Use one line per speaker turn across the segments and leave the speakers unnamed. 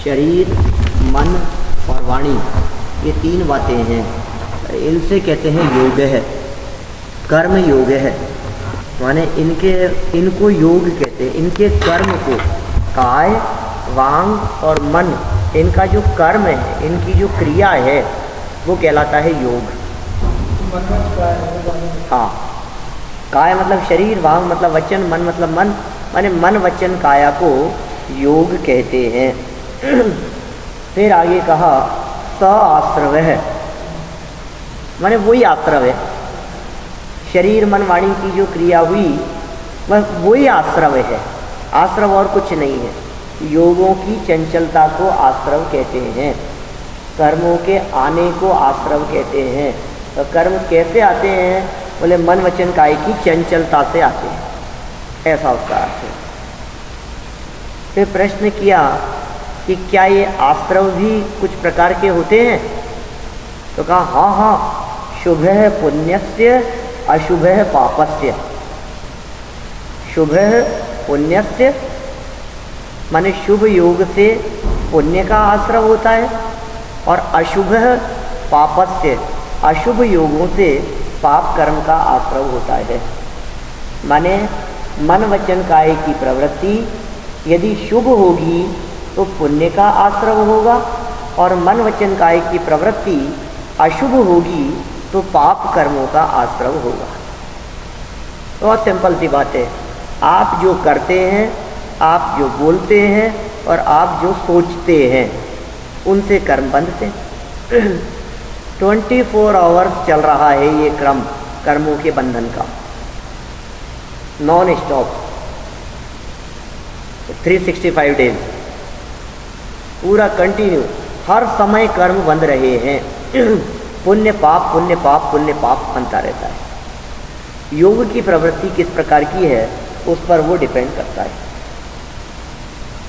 शरीर, मन और वाणी, ये तीन बातें हैं, इनसे कहते हैं योग है, कर्म योग है। माने इनको योग कहते हैं। इनके कर्म को काय, वांग और मन, इनका जो कर्म है, इनकी जो क्रिया है, वो कहलाता है योग। हाँ, काय मतलब शरीर, वांग मतलब वचन, मन मतलब मन, माने मन वचन काया को योग कहते हैं। फिर आगे कहा स आश्रव है, माने वही आश्रव है। शरीर मन वाणी की जो क्रिया हुई वह वही आश्रव है, आश्रव और कुछ नहीं है। योगों की चंचलता को आश्रव कहते हैं, कर्मों के आने को आश्रव कहते हैं। तो कर्म कैसे आते हैं? बोले मन वचन काय की चंचलता से आते हैं, ऐसा उसका अर्थ है। फिर प्रश्न किया कि क्या ये आश्रव भी कुछ प्रकार के होते हैं? तो कहा हाँ हाँ, शुभ है पुण्यस्य, अशुभ है पापस्य। शुभ है पुण्यस्य माने शुभ योग से पुण्य का आश्रव होता है, और अशुभ पापस्य, अशुभ योगों से पाप कर्म का आश्रव होता है। माने मन वचन काय की प्रवृत्ति यदि शुभ होगी तो पुण्य का आश्रव होगा, और मन वचन काय की प्रवृत्ति अशुभ होगी तो पाप कर्मों का आश्रव होगा। बहुत सिंपल सी बात है। आप जो करते हैं, आप जो बोलते हैं और आप जो सोचते हैं, उनसे कर्म बंधते हैं। 24 आवर्स चल रहा है ये क्रम कर्मों के बंधन का, नॉन स्टॉप, 365 डेज पूरा कंटिन्यू, हर समय कर्म बंध रहे हैं। पुण्य पाप पुण्य पाप पुण्य पाप बनता रहता है। योग की प्रवृत्ति किस प्रकार की है उस पर वो डिपेंड करता है।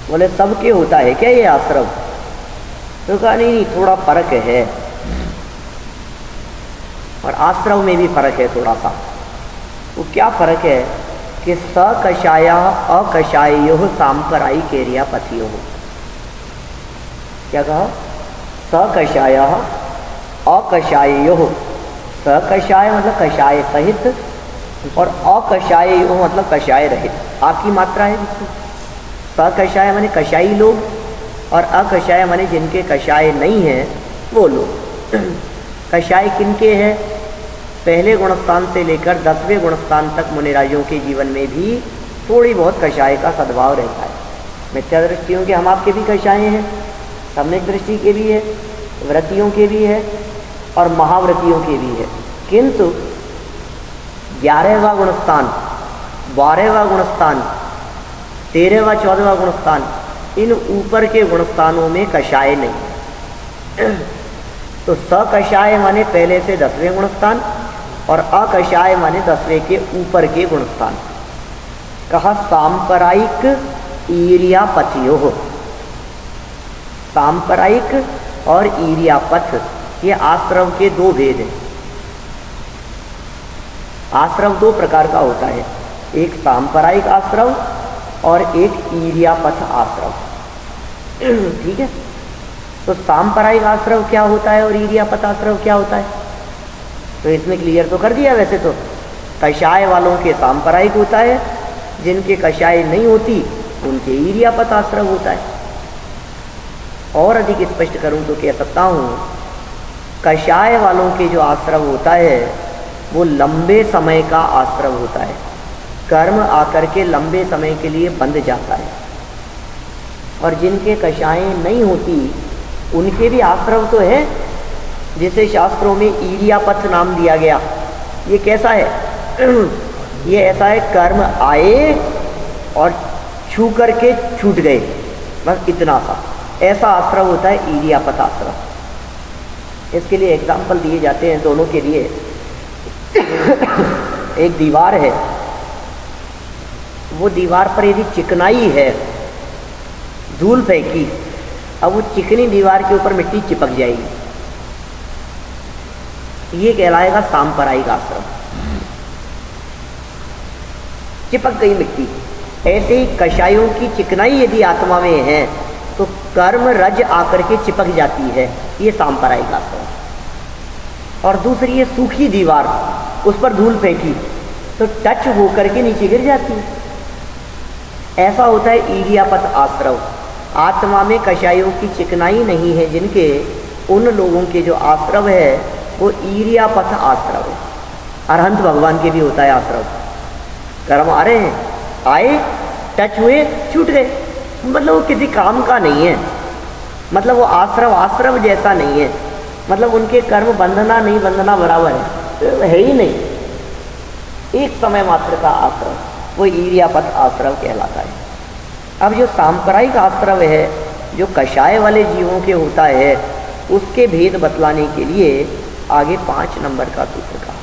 बोले सबके होता है क्या ये आश्रव? तो कहा नहीं, थोड़ा फर्क है, और आश्रव में भी फर्क है थोड़ा सा। वो क्या फर्क है कि सकषाया अकषायो सांप्रदायिक एरिया पथियो। क्या कहा? सकषाया अकषायो, सकषाय मतलब कषाय सहित, और अकषायो मतलब कषाय रहित। आ की मात्रा है जिसमें। सकषाय माने कषाई लोग, और अकषाय माने जिनके कषाय नहीं है वो लोग। कषाय किनके हैं? पहले गुणस्थान से लेकर 10वें गुणस्थान तक मुनिराजों के जीवन में भी थोड़ी बहुत कषाय का सद्भाव रहता है। मिथ्या दृष्टियों के हम आपके भी कषाय हैं, सम्यक दृष्टि के भी है, व्रतियों के भी है, और महाव्रतियों के भी है। किंतु 11वां गुणस्थान, 12वां गुणस्थान, 13वां 14वां गुणस्थान, इन ऊपर के गुणस्थानों में कषाय नहीं। तो सकषाय माने पहले से 10वें गुणस्थान, और अकषाय माने 10वें के ऊपर के गुणस्थान। कहा सांप्रदायिक ईर्यापथयो। सांप्रदायिक और ईर्यापथ, ये आश्रव के दो भेद हैं। आश्रव दो प्रकार का होता है, एक सांप्रदायिक आश्रव और एक ईर्यापथ आश्रव। ठीक है, तो सांप्रदायिक आश्रव क्या होता है और ईर्यापथ आश्रव क्या होता है? तो इसमें क्लियर तो कर दिया। वैसे तो कषाय वालों के सांप्रदायिक होता है, जिनके कषाय नहीं होती उनके ईर्यापथ आश्रव होता है। और अधिक स्पष्ट करूं तो कह सकता हूं, कषाय वालों के जो आश्रव होता है वो लंबे समय का आश्रव होता है। कर्म आकर के लंबे समय के लिए बंध जाता है। और जिनके कषाएं नहीं होती उनके भी आश्रव तो है, जिसे शास्त्रों में ईर्यापथ नाम दिया गया। ये कैसा है? ये ऐसा है, कर्म आए और छू करके छूट गए, बस इतना सा, ऐसा आश्रव होता है ईर्यापथ आश्रव। इसके लिए एग्जाम्पल दिए जाते हैं दोनों के लिए। एक दीवार है, वो दीवार पर यदि चिकनाई है, धूल फेंकी, अब वो चिकनी दीवार के ऊपर मिट्टी चिपक जाएगी, ये कहलाएगा सांप्रदायिक आश्रम। चिपक गई मिट्टी। ऐसे ही कषायों की चिकनाई यदि आत्मा में है तो कर्म रज आकर के चिपक जाती है, ये सांप्रदायिक आश्रम। और दूसरी ये सूखी दीवार, उस पर धूल फेंकी तो टच होकर के नीचे गिर जाती है, ऐसा होता है ईर्यापत आश्रव। आत्मा में कषायों की चिकनाई नहीं है जिनके, उन लोगों के जो आश्रव है वो ईर्यापथ आश्रव है। अरहंत भगवान के भी होता है आश्रव। कर्म आ रहे हैं, आए, टच हुए, छूट गए, मतलब वो किसी काम का नहीं है, मतलब वो आश्रव आश्रव जैसा नहीं है, मतलब उनके कर्म बंधना नहीं बंधना बराबर है ही नहीं, एक समय मात्र का आश्रव, वो ईर्यापथ आश्रव कहलाता है। अब जो सांप्रदायिक आश्रव है, जो कषाय वाले जीवों के होता है, उसके भेद बतलाने के लिए आगे 5 नंबर का सूत्र का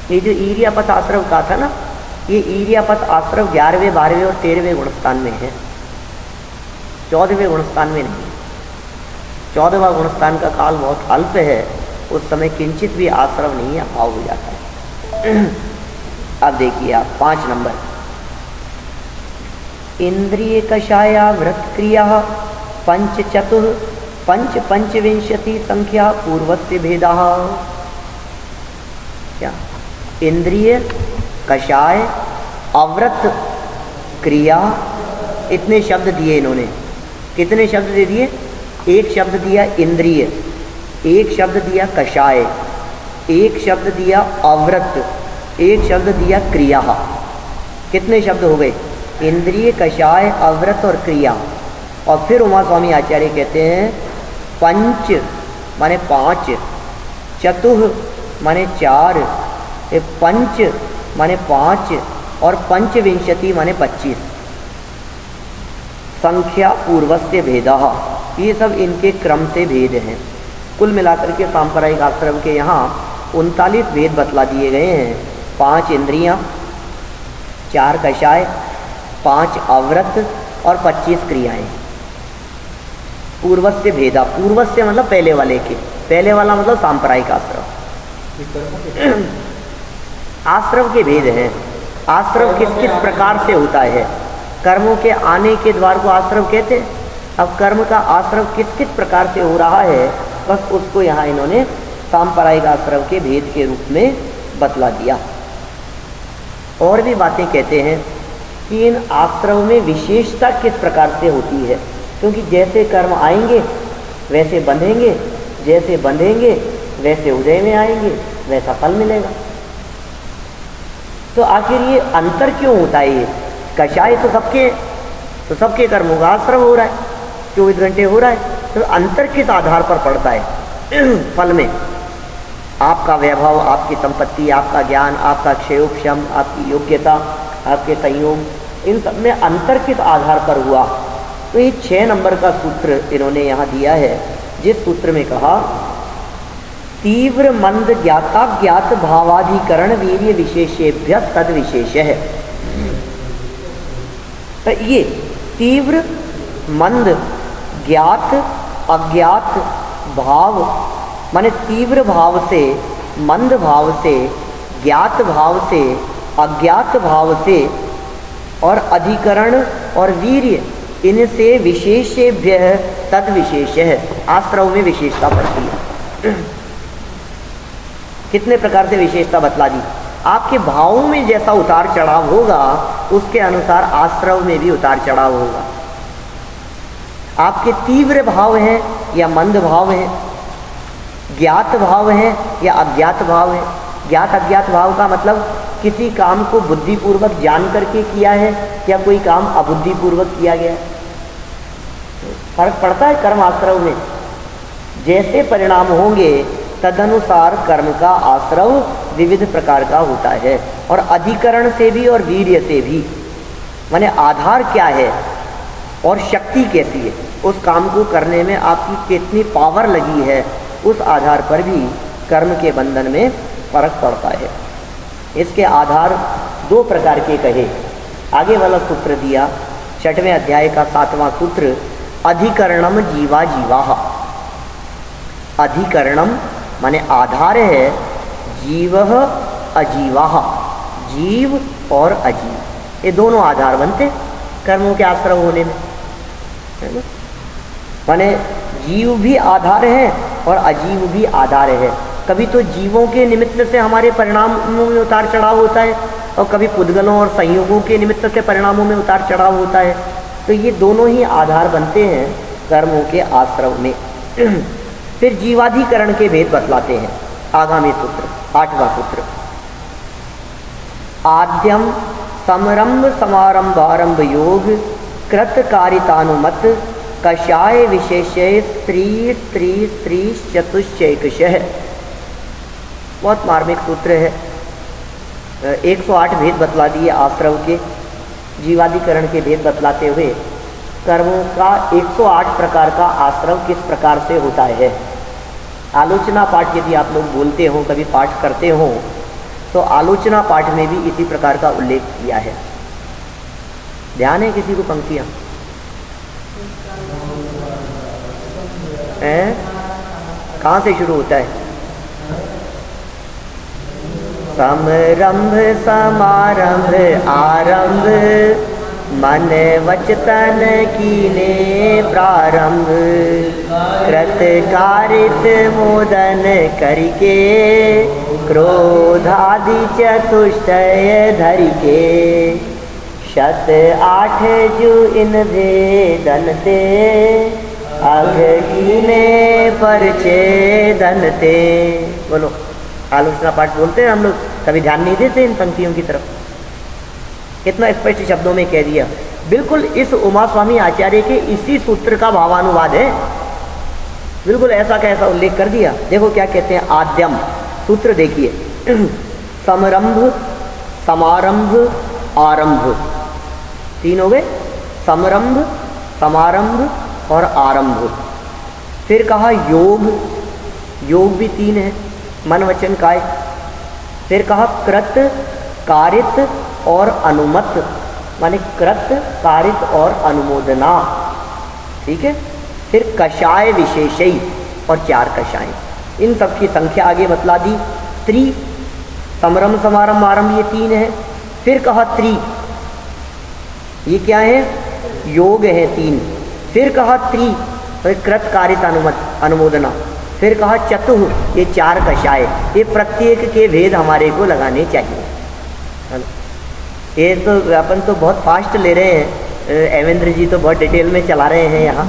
ये जो ईर्यापथ आश्रव का था ना, ये ईर्यापथ आश्रव 11वें 12वें और 13वें गुणस्थान में है, 14वें गुणस्थान में नहीं। 14वां गुणस्थान का काल बहुत अल्प है, उस समय किंचित भी आश्रव नहीं है, अभाव हो जाता है। अब देखिए आप 5 नंबर, इंद्रिय कषाया वृत क्रिया पंच चतुर पंच पंचविंशति संख्या पूर्वस्य भेदा। क्या? इंद्रिय कषाय अव्रत क्रिया, इतने शब्द दिए इन्होंने। कितने शब्द दे दिए? एक शब्द दिया इंद्रिय, एक शब्द दिया कषाय, एक शब्द दिया अव्रत, एक शब्द दिया क्रिया। कितने शब्द हो गए? इंद्रिय कषाय अव्रत और क्रिया। और फिर उमा स्वामी आचार्य कहते हैं पंच माने 5, चतुः माने 4, पंच माने 5 और पंचविंशति माने 25। संख्या पूर्वस्य भेदा, ये सब इनके क्रम से भेद हैं। कुल मिलाकर के सांप्रदायिक आश्रम के यहाँ 39 भेद बतला दिए गए हैं। 5 इंद्रियाँ, 4 कषाय, 5 अव्रत और 25 क्रियाएं। पूर्वस्य भेदा, पूर्वस्य मतलब पहले वाले के, पहले वाला मतलब सांप्रदायिक आश्रम। आश्रम के भेद हैं। आश्रम किस किस प्रकार से होता है? कर्मों के आने के द्वार को आश्रम कहते हैं। अब कर्म का आश्रम किस किस प्रकार से हो रहा है, बस उसको यहाँ इन्होंने सांप्रदायिक आश्रम के भेद के रूप में बतला दिया। और भी बातें कहते हैं कि इन आश्रम में विशेषता किस प्रकार से होती है, क्योंकि जैसे कर्म आएंगे वैसे बंधेंगे, जैसे बंधेंगे वैसे उदय में आएंगे, वैसा फल मिलेगा। तो आखिर ये अंतर क्यों होता है? ये कषाय तो सबके कर्मों का आश्रम हो रहा है, 24 घंटे हो रहा है, तो अंतर किस आधार पर पड़ता है फल में? आपका वैभव, आपकी संपत्ति, आपका ज्ञान, आपका क्षेयोक्षम, आपकी योग्यता, आपके संयोग, इन सब में अंतर किस आधार पर हुआ? तो ये 6 नंबर का सूत्र इन्होंने यहाँ दिया है, जिस सूत्र में कहा तीव्र मंद ज्ञाता ज्ञात भावाधिकरण वीर्य विशेषेभ्य तद विशेष है। तो ये तीव्र मंद ज्ञात अज्ञात भाव, माने तीव्र भाव से, मंद भाव से, ज्ञात भाव से, अज्ञात भाव से और अधिकरण और वीर्य, इनसे विशेषेभ्य तद विशेष है। आश्रव में विशेषता बढ़ती है। कितने प्रकार से विशेषता बतला दी? आपके भावों में जैसा उतार चढ़ाव होगा उसके अनुसार आश्रव में भी उतार चढ़ाव होगा। आपके तीव्र भाव हैं या मंद भाव हैं, ज्ञात भाव हैं या अज्ञात भाव है। ज्ञात अज्ञात भाव का मतलब किसी काम को बुद्धिपूर्वक जान करके किया है या कोई काम अबुद्धिपूर्वक किया गया है। फर्क पड़ता है कर्म आश्रव में। जैसे परिणाम होंगे तदनुसार कर्म का आश्रव विविध प्रकार का होता है, और अधिकरण से भी और वीर्य से भी, माने आधार क्या है और शक्ति कैसी है, उस काम को करने में आपकी कितनी पावर लगी है, उस आधार पर भी कर्म के बंधन में फर्क पड़ता है। इसके आधार 2 प्रकार के कहे। आगे वाला सूत्र दिया 6वें अध्याय का 7वां सूत्र, अधिकरणम जीवा जीवाः। अधिकरणम माने आधार है, जीवः अजीवाः, जीव और अजीव, ये दोनों आधार बनते कर्मों के आश्रय होने में, है ना। माने जीव भी आधार है और अजीव भी आधार है। कभी तो जीवों के निमित्त से हमारे परिणामों में उतार चढ़ाव होता है और कभी पुद्गलों और संयोगों के निमित्त से परिणामों में उतार चढ़ाव होता है। तो ये दोनों ही आधार बनते हैं कर्मों के आश्रय में। फिर जीवाधिकरण के भेद बतलाते हैं आगामी सूत्र, 8वां सूत्र। आद्यम समरंभ समारंभारंभ योग कृतकारितानुमत कषाय विशेषे स्त्री स्त्री स्त्री चतुश्चैकशः। बहुत मार्मिक सूत्र है। 108 भेद बतला दिए आश्रव के, जीवाधिकरण के भेद बतलाते हुए कर्मों का 108 प्रकार का आश्रव किस प्रकार से होता है। आलोचना पाठ यदि आप लोग बोलते हो, कभी पाठ करते हो, तो आलोचना पाठ में भी इसी प्रकार का उल्लेख किया है। ध्यान है किसी को पंक्तियाँ? कहाँ से शुरू होता है? समरंभ समारंभ आरंभ मन वचतन कीने प्रारंभ कृत कारित मोदन करके क्रोधादि चतुष्टय धरिके शत 8 जु इन भेदन ते अघ कीने परछेदन ते। बोलो, आलोचना पाठ बोलते हैं हम लोग, कभी ध्यान नहीं देते इन पंक्तियों की तरफ। कितना स्पष्ट शब्दों में कह दिया। बिल्कुल इस उमा स्वामी आचार्य के इसी सूत्र का भावानुवाद है, बिल्कुल ऐसा का ऐसा उल्लेख कर दिया। देखो क्या कहते हैं, आद्यम सूत्र देखिए, समरंभ समारंभ आरंभ, 3 हो गए, समरंभ समारंभ और आरंभ। फिर कहा योग, योग भी 3 है, मन वचन काय। फिर कहा कृत कारित और अनुमत, माने कृत कारित और अनुमोदना, ठीक है। फिर कषाय विशेषई और 4 कषाय, इन सब की संख्या आगे बतला दी। त्रि, समरम समारंभ आरंभ, ये 3 है। फिर कहा त्रि, ये क्या है? योग है 3। फिर कहा त्रि, कृत कारित अनुमत अनुमोदना। फिर कहा चतुः, ये 4 कषाय। ये प्रत्येक के भेद हमारे को लगाने चाहिए। ये तो अपन तो बहुत फास्ट ले रहे हैं, एवेंद्र जी तो बहुत डिटेल में चला रहे हैं यहाँ,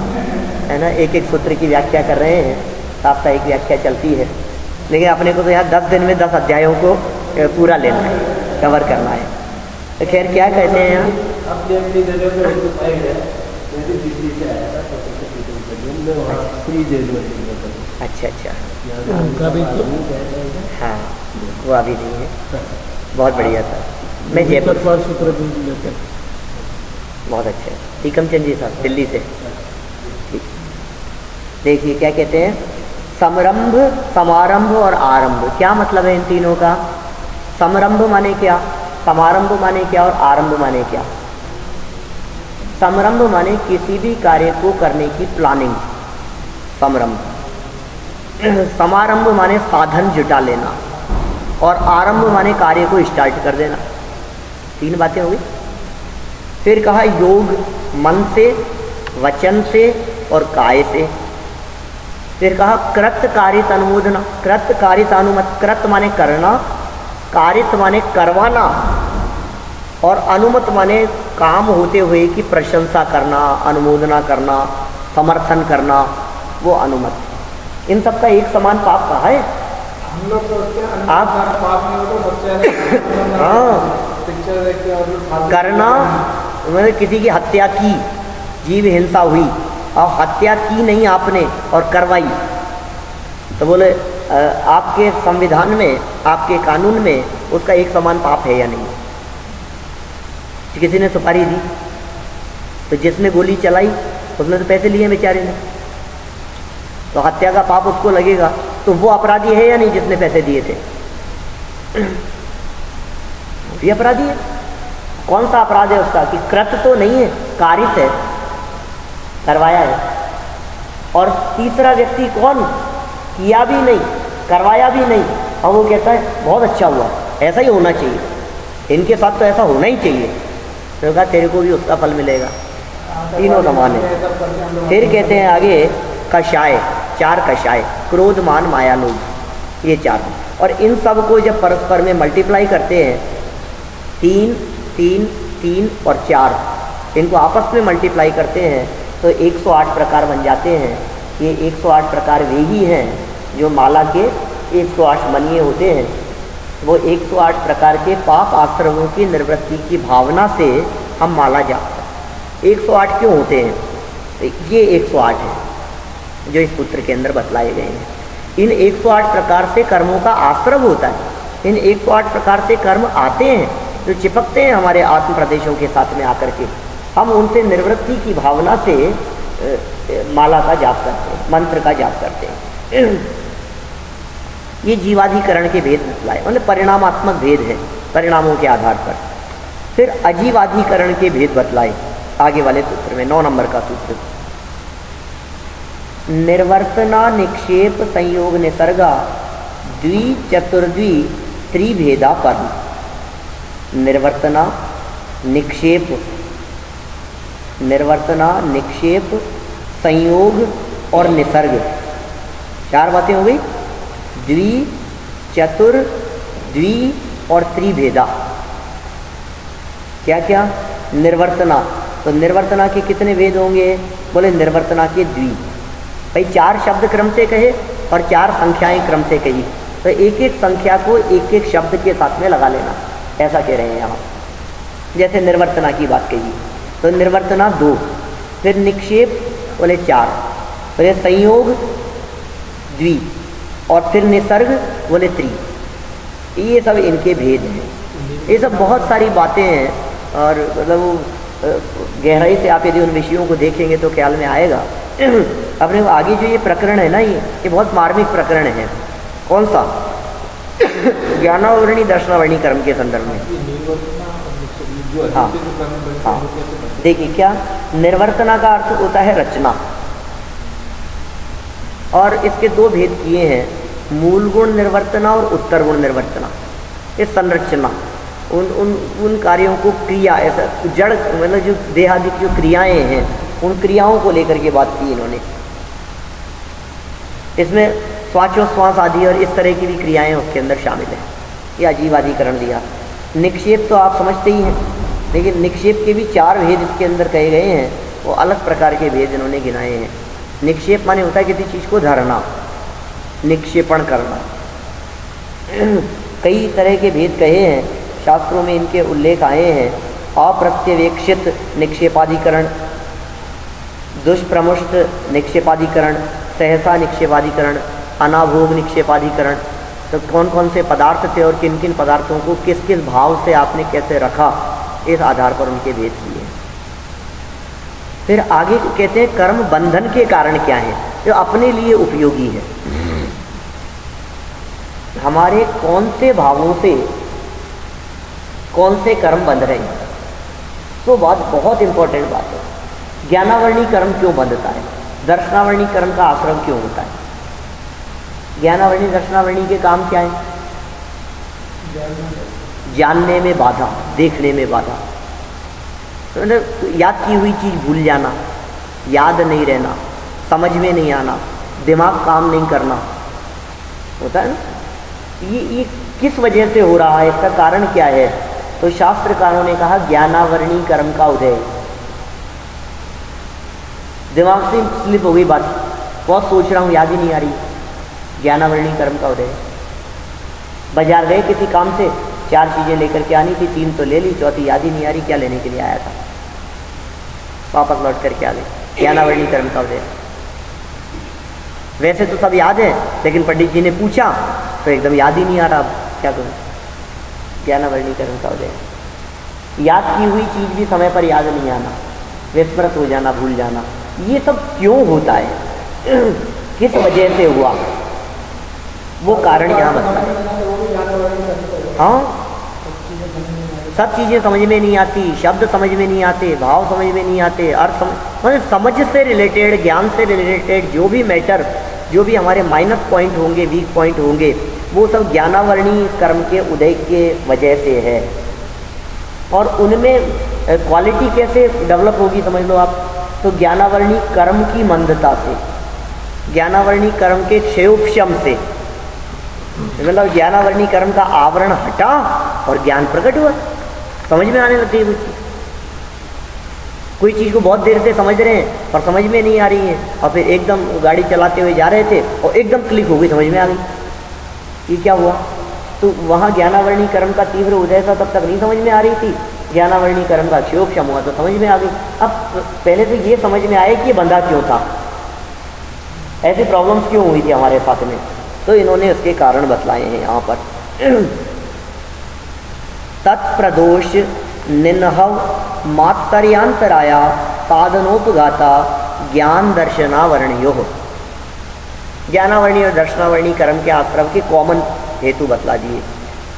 है ना। एक एक सूत्र की व्याख्या कर रहे हैं, साप्ताहिक व्याख्या चलती है। लेकिन अपने को तो यहाँ 10 दिन में 10 अध्यायों को पूरा लेना है, कवर करना है। तो खैर क्या कहते हैं यहाँ, अच्छा अच्छा, हाँ वो अभी नहीं है, बहुत बढ़िया था। मैं जयपुर सूत्र बहुत अच्छा है, टीकमचंद जी साहब दिल्ली से। ठीक, देखिए क्या कहते हैं, समरंभ समारंभ और आरंभ, क्या मतलब है इन तीनों का? समरंभ माने क्या, समारंभ माने क्या और आरंभ माने क्या? समरंभ माने किसी भी कार्य को करने की प्लानिंग, समरंभ। समारंभ माने साधन जुटा लेना, और आरंभ माने कार्य को स्टार्ट कर देना। 3 बातें हो गई। फिर कहा योग, मन से, वचन से और काय से। फिर कहा कृत कारित अनुमोदना, कृत कारित अनुमत, कृत माने करना, कारित माने करवाना, और अनुमत माने काम होते हुए की प्रशंसा करना, अनुमोदना करना, समर्थन करना, वो अनुमत। इन सब का एक समान पाप कहा है। आप हाँ करना, मतलब किसी की हत्या की, जीव हिंसा हुई और हत्या की नहीं आपने और करवाई, तो बोले आपके संविधान में, आपके कानून में उसका एक समान पाप है या नहीं? किसी ने सुपारी दी तो जिसने गोली चलाई उसने तो पैसे लिए बेचारे ने, तो हत्या का पाप उसको लगेगा। तो वो अपराधी है या नहीं जिसने पैसे दिए थे? ये अपराधी है। कौन सा अपराध है उसका? कि कृत तो नहीं है, कारित है, करवाया है। और तीसरा व्यक्ति कौन? किया भी नहीं, करवाया भी नहीं, और वो कहता है बहुत अच्छा हुआ, ऐसा ही होना चाहिए। इनके साथ तो ऐसा होना ही चाहिए। तो कहा तेरे को भी उसका फल मिलेगा, तीनों समान है। फिर कहते हैं आगे कषाय, 4 कषाय, क्रोध मान माया लोभ, ये 4। और इन सब को जब परस्पर में मल्टीप्लाई करते हैं, 3 3 3 और 4, इनको आपस में मल्टीप्लाई करते हैं तो 108 प्रकार बन जाते हैं। ये 108 प्रकार वे ही हैं जो माला के 108 मनिये होते हैं। वो 108 प्रकार के पाप आश्रमों की निवृत्ति की भावना से हम माला जापते हैं। 108 क्यों होते हैं? तो ये 108 है जो इस सूत्र के अंदर बतलाए गए हैं। इन 108 प्रकार से कर्मों का आश्रम होता है। इन 108 प्रकार से कर्म आते हैं जो चिपकते हैं हमारे आत्म प्रदेशों के साथ में आकर के। हम उनसे निवृत्ति की भावना से माला का जाप करते हैं, मंत्र का जाप करते हैं। ये जीवाधिकरण के भेद बतलाए, मतलब परिणामात्मक भेद है, परिणामों के आधार पर। फिर अजीवाधिकरण के भेद बतलाए आगे वाले सूत्र में, 9 नंबर का सूत्र। निर्वर्तना निक्षेप संयोग निसर्गा द्वि चतुर्द्वि त्रिभेदा पर। निर्वर्तना निक्षेप, निर्वर्तना निक्षेप संयोग और निसर्ग, 4 बातें हो गई। द्वि चतुर द्वि और त्रिभेदा, क्या क्या? निर्वर्तना, तो निर्वर्तना के कितने भेद होंगे? बोले निर्वर्तना के द्वि। भाई 4 शब्द क्रम से कहे और 4 संख्याएं क्रम से कही, तो एक एक संख्या को एक एक शब्द के साथ में लगा लेना, ऐसा कह रहे हैं यहाँ। जैसे निर्वर्तना की बात कही तो निर्वर्तना 2, फिर निक्षेप बोले 4, फिर संयोग द्वि और फिर निसर्ग बोले त्रि। ये सब इनके भेद हैं। ये सब बहुत सारी बातें हैं और मतलब गहराई से आप यदि उन विषयों को देखेंगे तो ख्याल में आएगा। अपने आगे जो ये प्रकरण है ना, ये बहुत मार्मिक प्रकरण है। कौन सा? ज्ञानावर्णी दर्शनावर्णी कर्म के संदर्भ में। हाँ हाँ, देखिए क्या निर्वर्तना का अर्थ होता है रचना, और इसके 2 भेद किए हैं, मूल गुण निर्वर्तना और उत्तर गुण निर्वर्तना। ये संरचना, उन कार्यों को क्रिया, ऐसा जड़ मतलब जो देहादिक जो क्रियाएं हैं उन क्रियाओं को लेकर के बात की इन्होंने। इसमें श्वासोश्वास आदि और इस तरह की भी क्रियाएं उसके अंदर शामिल हैं। ये अजीवाधिकरण दिया। निक्षेप तो आप समझते ही हैं, लेकिन निक्षेप के भी 4 भेद इसके अंदर कहे गए हैं। वो अलग प्रकार के भेद इन्होंने गिनाए हैं। निक्षेप माने होता है किसी चीज़ को धरना, निक्षेपण करना। कई तरह के भेद कहे हैं, शास्त्रों में इनके उल्लेख आए हैं। अप्रत्यवेक्षित निक्षेपाधिकरण, दुष्प्रमुष्ट निक्षेपाधिकरण, सहसा निक्षेपाधिकरण, अनाभोग निक्षेपाधिकरण। तो कौन कौन से पदार्थ थे और किन किन पदार्थों को किस किस भाव से आपने कैसे रखा, इस आधार पर उनके भेद किए। फिर आगे कहते हैं कर्म बंधन के कारण क्या है, जो अपने लिए उपयोगी है। हमारे कौन से भावों से कौन से कर्म बंध रहे हैं, तो बात बहुत इंपॉर्टेंट बात है। ज्ञानावर्णी कर्म क्यों बंधता है, दर्शनावर्णी कर्म का आश्रम क्यों होता है? ज्ञानावर्णी दर्शनावर्णी के काम क्या है? जानने में बाधा, देखने में बाधा, तो मतलब याद की हुई चीज़ भूल जाना, याद नहीं रहना, समझ में नहीं आना, दिमाग काम नहीं करना, होता है ना। ये किस वजह से हो रहा है, इसका कारण क्या है? तो शास्त्रकारों ने कहा ज्ञानावर्णी कर्म का उदय। दिमाग से स्लिप हो गई बात, बहुत सोच रहा हूँ, याद ही नहीं आ रही, ज्ञानावर्णी कर्म का उदय। बाजार गए किसी काम से, 4 चीज़ें लेकर के आनी थी, 3 तो ले ली, चौथी याद ही नहीं आ रही क्या लेने के लिए आया था, वापस लौट करके आ गए। ज्ञानावर्णी कर्म का उदय। वैसे तो सब याद है, लेकिन पंडित जी ने पूछा तो एकदम याद ही नहीं आ रहा, क्या करूँ? ज्ञानावर्णी कर्म का उदय। याद की हुई चीज़ भी समय पर याद नहीं आना, विस्मृत हो जाना, भूल जाना, ये सब क्यों होता है, किस वजह से हुआ, वो कारण यहाँ बताता है। हाँ, सब चीज़ें समझ में नहीं आती, शब्द समझ में नहीं आते, भाव समझ में नहीं आते, अर्थ मतलब समझ से रिलेटेड, ज्ञान से रिलेटेड जो भी मैटर, जो भी हमारे माइनस पॉइंट होंगे, वीक पॉइंट होंगे, वो सब ज्ञानावर्णी कर्म के उदय के वजह से है। और उनमें क्वालिटी कैसे डेवलप होगी समझ लो आप, तो ज्ञानावरणी कर्म की मंदता से, ज्ञानावरणी कर्म के क्षयोपशम से, मतलब ज्ञानावरणी कर्म का आवरण हटा और ज्ञान प्रकट हुआ, समझ में आने लगती है कुछ चीज़। कोई चीज़ को बहुत देर से समझ रहे हैं और समझ में नहीं आ रही है, और फिर एकदम गाड़ी चलाते हुए जा रहे थे और एकदम क्लिक हो गई, समझ में आ गई, ये क्या हुआ? तो वहाँ ज्ञानावरणी कर्म का तीव्र उदय था, तब तक नहीं समझ में आ रही थी, ज्ञानावरणी कर्म का क्षयोपशम हुआ तो समझ में आ गई। अब पहले तो ये समझ में आए कि ये बंधा क्यों था, ऐसी प्रॉब्लम्स क्यों हुई थी हमारे साथ में, तो इन्होंने उसके कारण बतलाए हैं यहाँ पर। तत्प्रदोष निन्हव मात्तर्यांतराया साधनोपघाता ज्ञान दर्शनावरणयो। ज्ञानावरणी और दर्शनावरणी कर्म के आश्रम के कॉमन हेतु बतला दिए।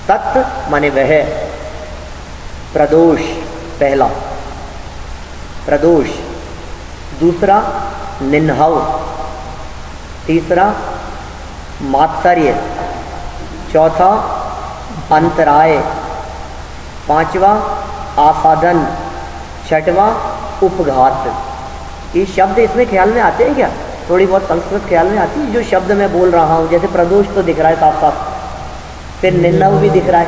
तत् माने वह, प्रदोष पहला, प्रदोष दूसरा, निन्हव तीसरा, मात्सर्य चौथा, अंतराय पांचवा, आसाधन छठवां, उपघात। ये शब्द इसमें ख्याल में आते हैं क्या? थोड़ी बहुत संस्कृत ख्याल में आती है। जो शब्द मैं बोल रहा हूँ, जैसे प्रदोष तो दिख रहा है साफ साफ, फिर निन्नव भी दिख रहा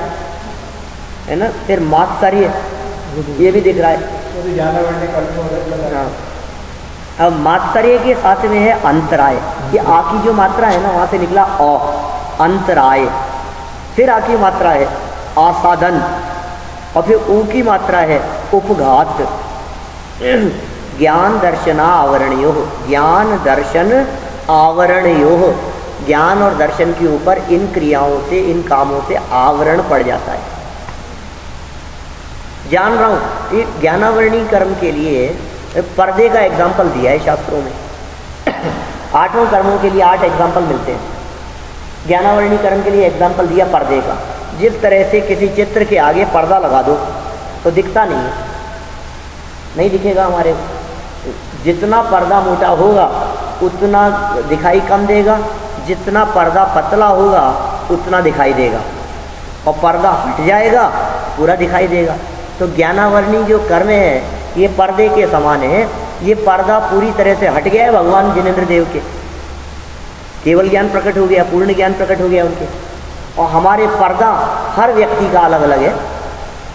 है ना, फिर मात्सर्य ये भी दिख रहा है। हाँ, अब मात्सर्य के साथ में है अंतराय। ये आ की जो मात्रा है ना, वहाँ से निकला अ, अंतराय। फिर आ की मात्रा है आसाधन, और फिर ऊ की मात्रा है उपघात। ज्ञान दर्शना आवरणयो, ज्ञान दर्शन आवरणयो, ज्ञान और दर्शन के ऊपर इन क्रियाओं से, इन कामों से आवरण पड़ जाता है। जान रहा हूँ ये ज्ञानावरणी कर्म के लिए पर्दे का एग्जाम्पल दिया है शास्त्रों में। 8 कर्मों के लिए 8 एग्जाम्पल मिलते हैं। ज्ञानावरणी कर्म के लिए एग्जाम्पल दिया पर्दे का। जिस तरह से किसी चित्र के आगे पर्दा लगा दो तो दिखता नहीं है, नहीं दिखेगा हमारे। जितना पर्दा मोटा होगा उतना दिखाई कम देगा, जितना पर्दा पतला होगा उतना दिखाई देगा, और पर्दा हट जाएगा पूरा दिखाई देगा। तो ज्ञानावरणी जो कर्म है ये पर्दे के समान है। ये पर्दा पूरी तरह से हट गया है भगवान जिनेंद्र देव के, केवल ज्ञान प्रकट हो गया, पूर्ण ज्ञान प्रकट हो गया उनके। और हमारे पर्दा हर व्यक्ति का अलग अलग है,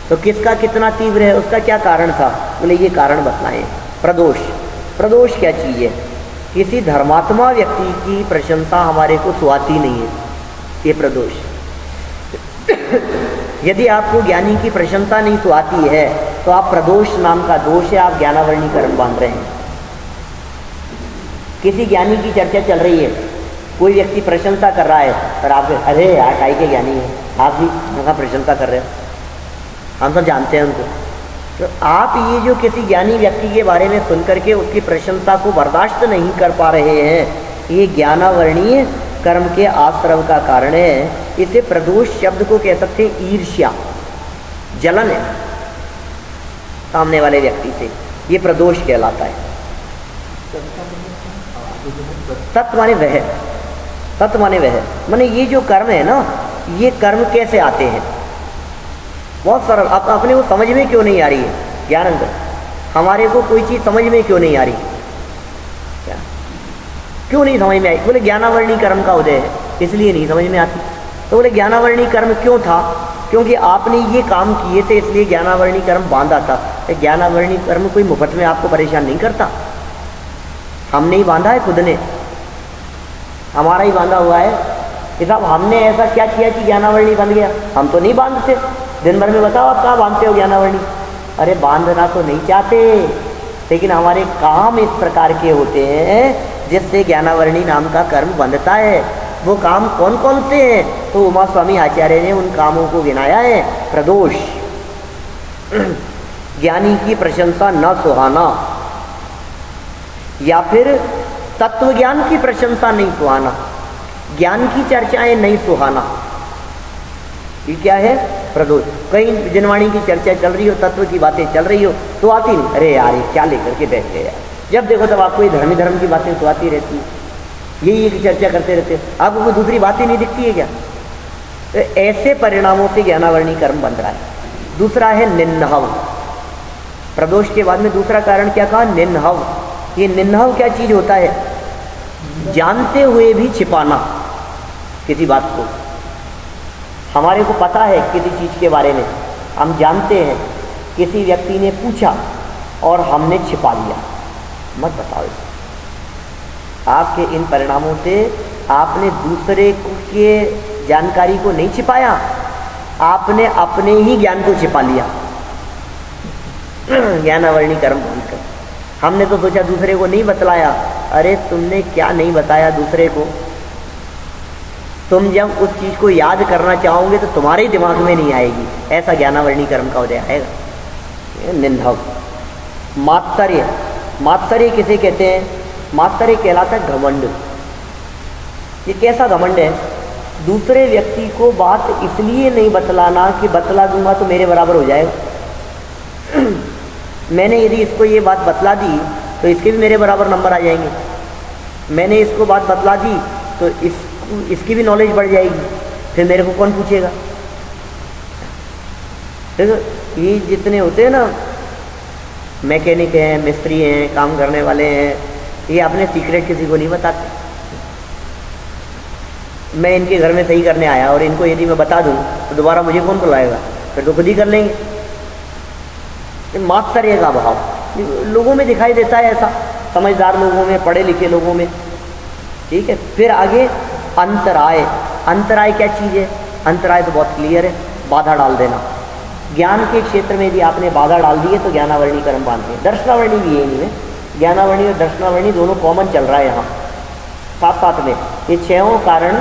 तो किसका कितना तीव्र है, उसका क्या कारण था, बोले ये कारण बतलाएं। प्रदोष, प्रदोष क्या चीज़ है? किसी धर्मात्मा व्यक्ति की प्रशंसा हमारे को सुहाती नहीं है, ये प्रदोष। यदि आपको ज्ञानी की प्रशंसा नहीं सुहाती है तो आप प्रदोष नाम का दोष है, आप ज्ञानावरणी कर्म बांध रहे हैं। किसी ज्ञानी की चर्चा चल रही है, कोई व्यक्ति प्रशंसा कर रहा है और आप अरे यार टाई के ज्ञानी है, आप भी उनका प्रशंसा कर रहे हो, हम सब जानते हैं उनको। तो आप ये जो किसी ज्ञानी व्यक्ति के बारे में सुन करके उसकी प्रशंसा को बर्दाश्त नहीं कर पा रहे हैं, ये ज्ञानावरणीय कर्म के आश्रव का कारण है। इसे प्रदोष शब्द को कह सकते हैं ईर्ष्या, जलन है सामने वाले व्यक्ति से, ये प्रदोष कहलाता है। तत्व माने वह, तत्व माने वह, माने ये जो कर्म है ना, ये कर्म कैसे आते हैं? बहुत सरल। अपने को समझ में क्यों नहीं आ रही है ज्ञानंद? हमारे को कोई चीज़ समझ में क्यों नहीं आ रही? क्या क्यों नहीं समझ में आई? बोले ज्ञानावरणी कर्म का उदय है इसलिए नहीं समझ में आती। तो बोले ज्ञानावरणी कर्म क्यों था? क्योंकि आपने ये काम किए थे इसलिए ज्ञानावरणी कर्म बांधा था। ज्ञानावरणी कर्म कोई मुफ्त में आपको परेशान नहीं करता, हमने ही बांधा है, खुद ने, हमारा ही बांधा हुआ है कि साहब हमने ऐसा क्या किया कि ज्ञानावरणी बन गया? हम तो नहीं बांधते। दिन भर में बताओ आप कहाँ बांधते हो ज्ञानावरणी? अरे बांधना तो नहीं चाहते, लेकिन हमारे काम इस प्रकार के होते हैं जिससे ज्ञानावरणी नाम का कर्म बंधता है। वो काम कौन कौन से हैं? तो उमा स्वामी आचार्य ने उन कामों को गिनाया है। प्रदोष, ज्ञानी की प्रशंसा न सुहाना, या फिर तत्व ज्ञान की प्रशंसा नहीं सुहाना, ज्ञान की चर्चाएं नहीं सुहाना, ये क्या है? प्रदोष। कहीं जिनवाणी की चर्चा चल रही हो, तत्व की बातें चल रही हो तो आती नहीं, अरे यार ये क्या लेकर के बैठ गए यार। जब देखो तब आपको ये धर्म की बातें सुहाती रहती है, यही चर्चा करते रहते हैं, आपको कोई दूसरी बात ही नहीं दिखती है क्या? तो ऐसे परिणामों से ज्ञानावरणी कर्म बन रहा है। दूसरा है निन्हव। प्रदोष के बाद में दूसरा कारण क्या कहा? निन्हव। ये निन्हव क्या चीज होता है? जानते हुए भी छिपाना किसी बात को। हमारे को पता है किसी चीज के बारे में, हम जानते हैं, किसी व्यक्ति ने पूछा और हमने छिपा लिया, मत बताओ इसे। आपके इन परिणामों से आपने दूसरे के जानकारी को नहीं छिपाया, आपने अपने ही ज्ञान को छिपा लिया। ज्ञानावरणी कर्म कर हमने तो सोचा दूसरे को नहीं बतलाया। अरे तुमने क्या नहीं बताया दूसरे को? तुम जब उस चीज को याद करना चाहोगे तो तुम्हारे ही दिमाग में नहीं आएगी। ऐसा ज्ञानावरणी कर्म का उदय आएगा। निंदव। मात्सर्य। मात्सर्य किसे कहते हैं? मात्सर्य कहलाता है घमंड। ये कैसा घमंड है? दूसरे व्यक्ति को बात इसलिए नहीं बतलाना कि बतला दूंगा तो मेरे बराबर हो जाएगा। मैंने यदि इसको ये बात बतला दी तो इसके भी मेरे बराबर नंबर आ जाएंगे। मैंने इसको बात बतला दी तो इसकी भी नॉलेज बढ़ जाएगी, फिर मेरे को कौन पूछेगा? देखो ये जितने होते हैं ना, मैकेनिक हैं, मिस्त्री हैं, काम करने वाले हैं, ये अपने सीक्रेट किसी को नहीं बताते। मैं इनके घर में सही करने आया और इनको यदि मैं बता दूं तो दोबारा मुझे कौन बुलाएगा? फिर तो खुद ही कर लेंगे। मात्सर्य का भाव लोगों में दिखाई देता है, ऐसा समझदार लोगों में, पढ़े लिखे लोगों में। ठीक है, फिर आगे अंतराय। अंतराय क्या चीज़ है? अंतराय तो बहुत क्लियर है, बाधा डाल देना। ज्ञान के क्षेत्र में यदि आपने बाधा डाल दी है तो ज्ञानावरणी कर्म बांधते हैं। दर्शनावरणी भी है इनमें, ज्ञानावरणी और दर्शनावरणी दोनों कॉमन चल रहा है यहाँ साथ साथ में। ये छहों कारण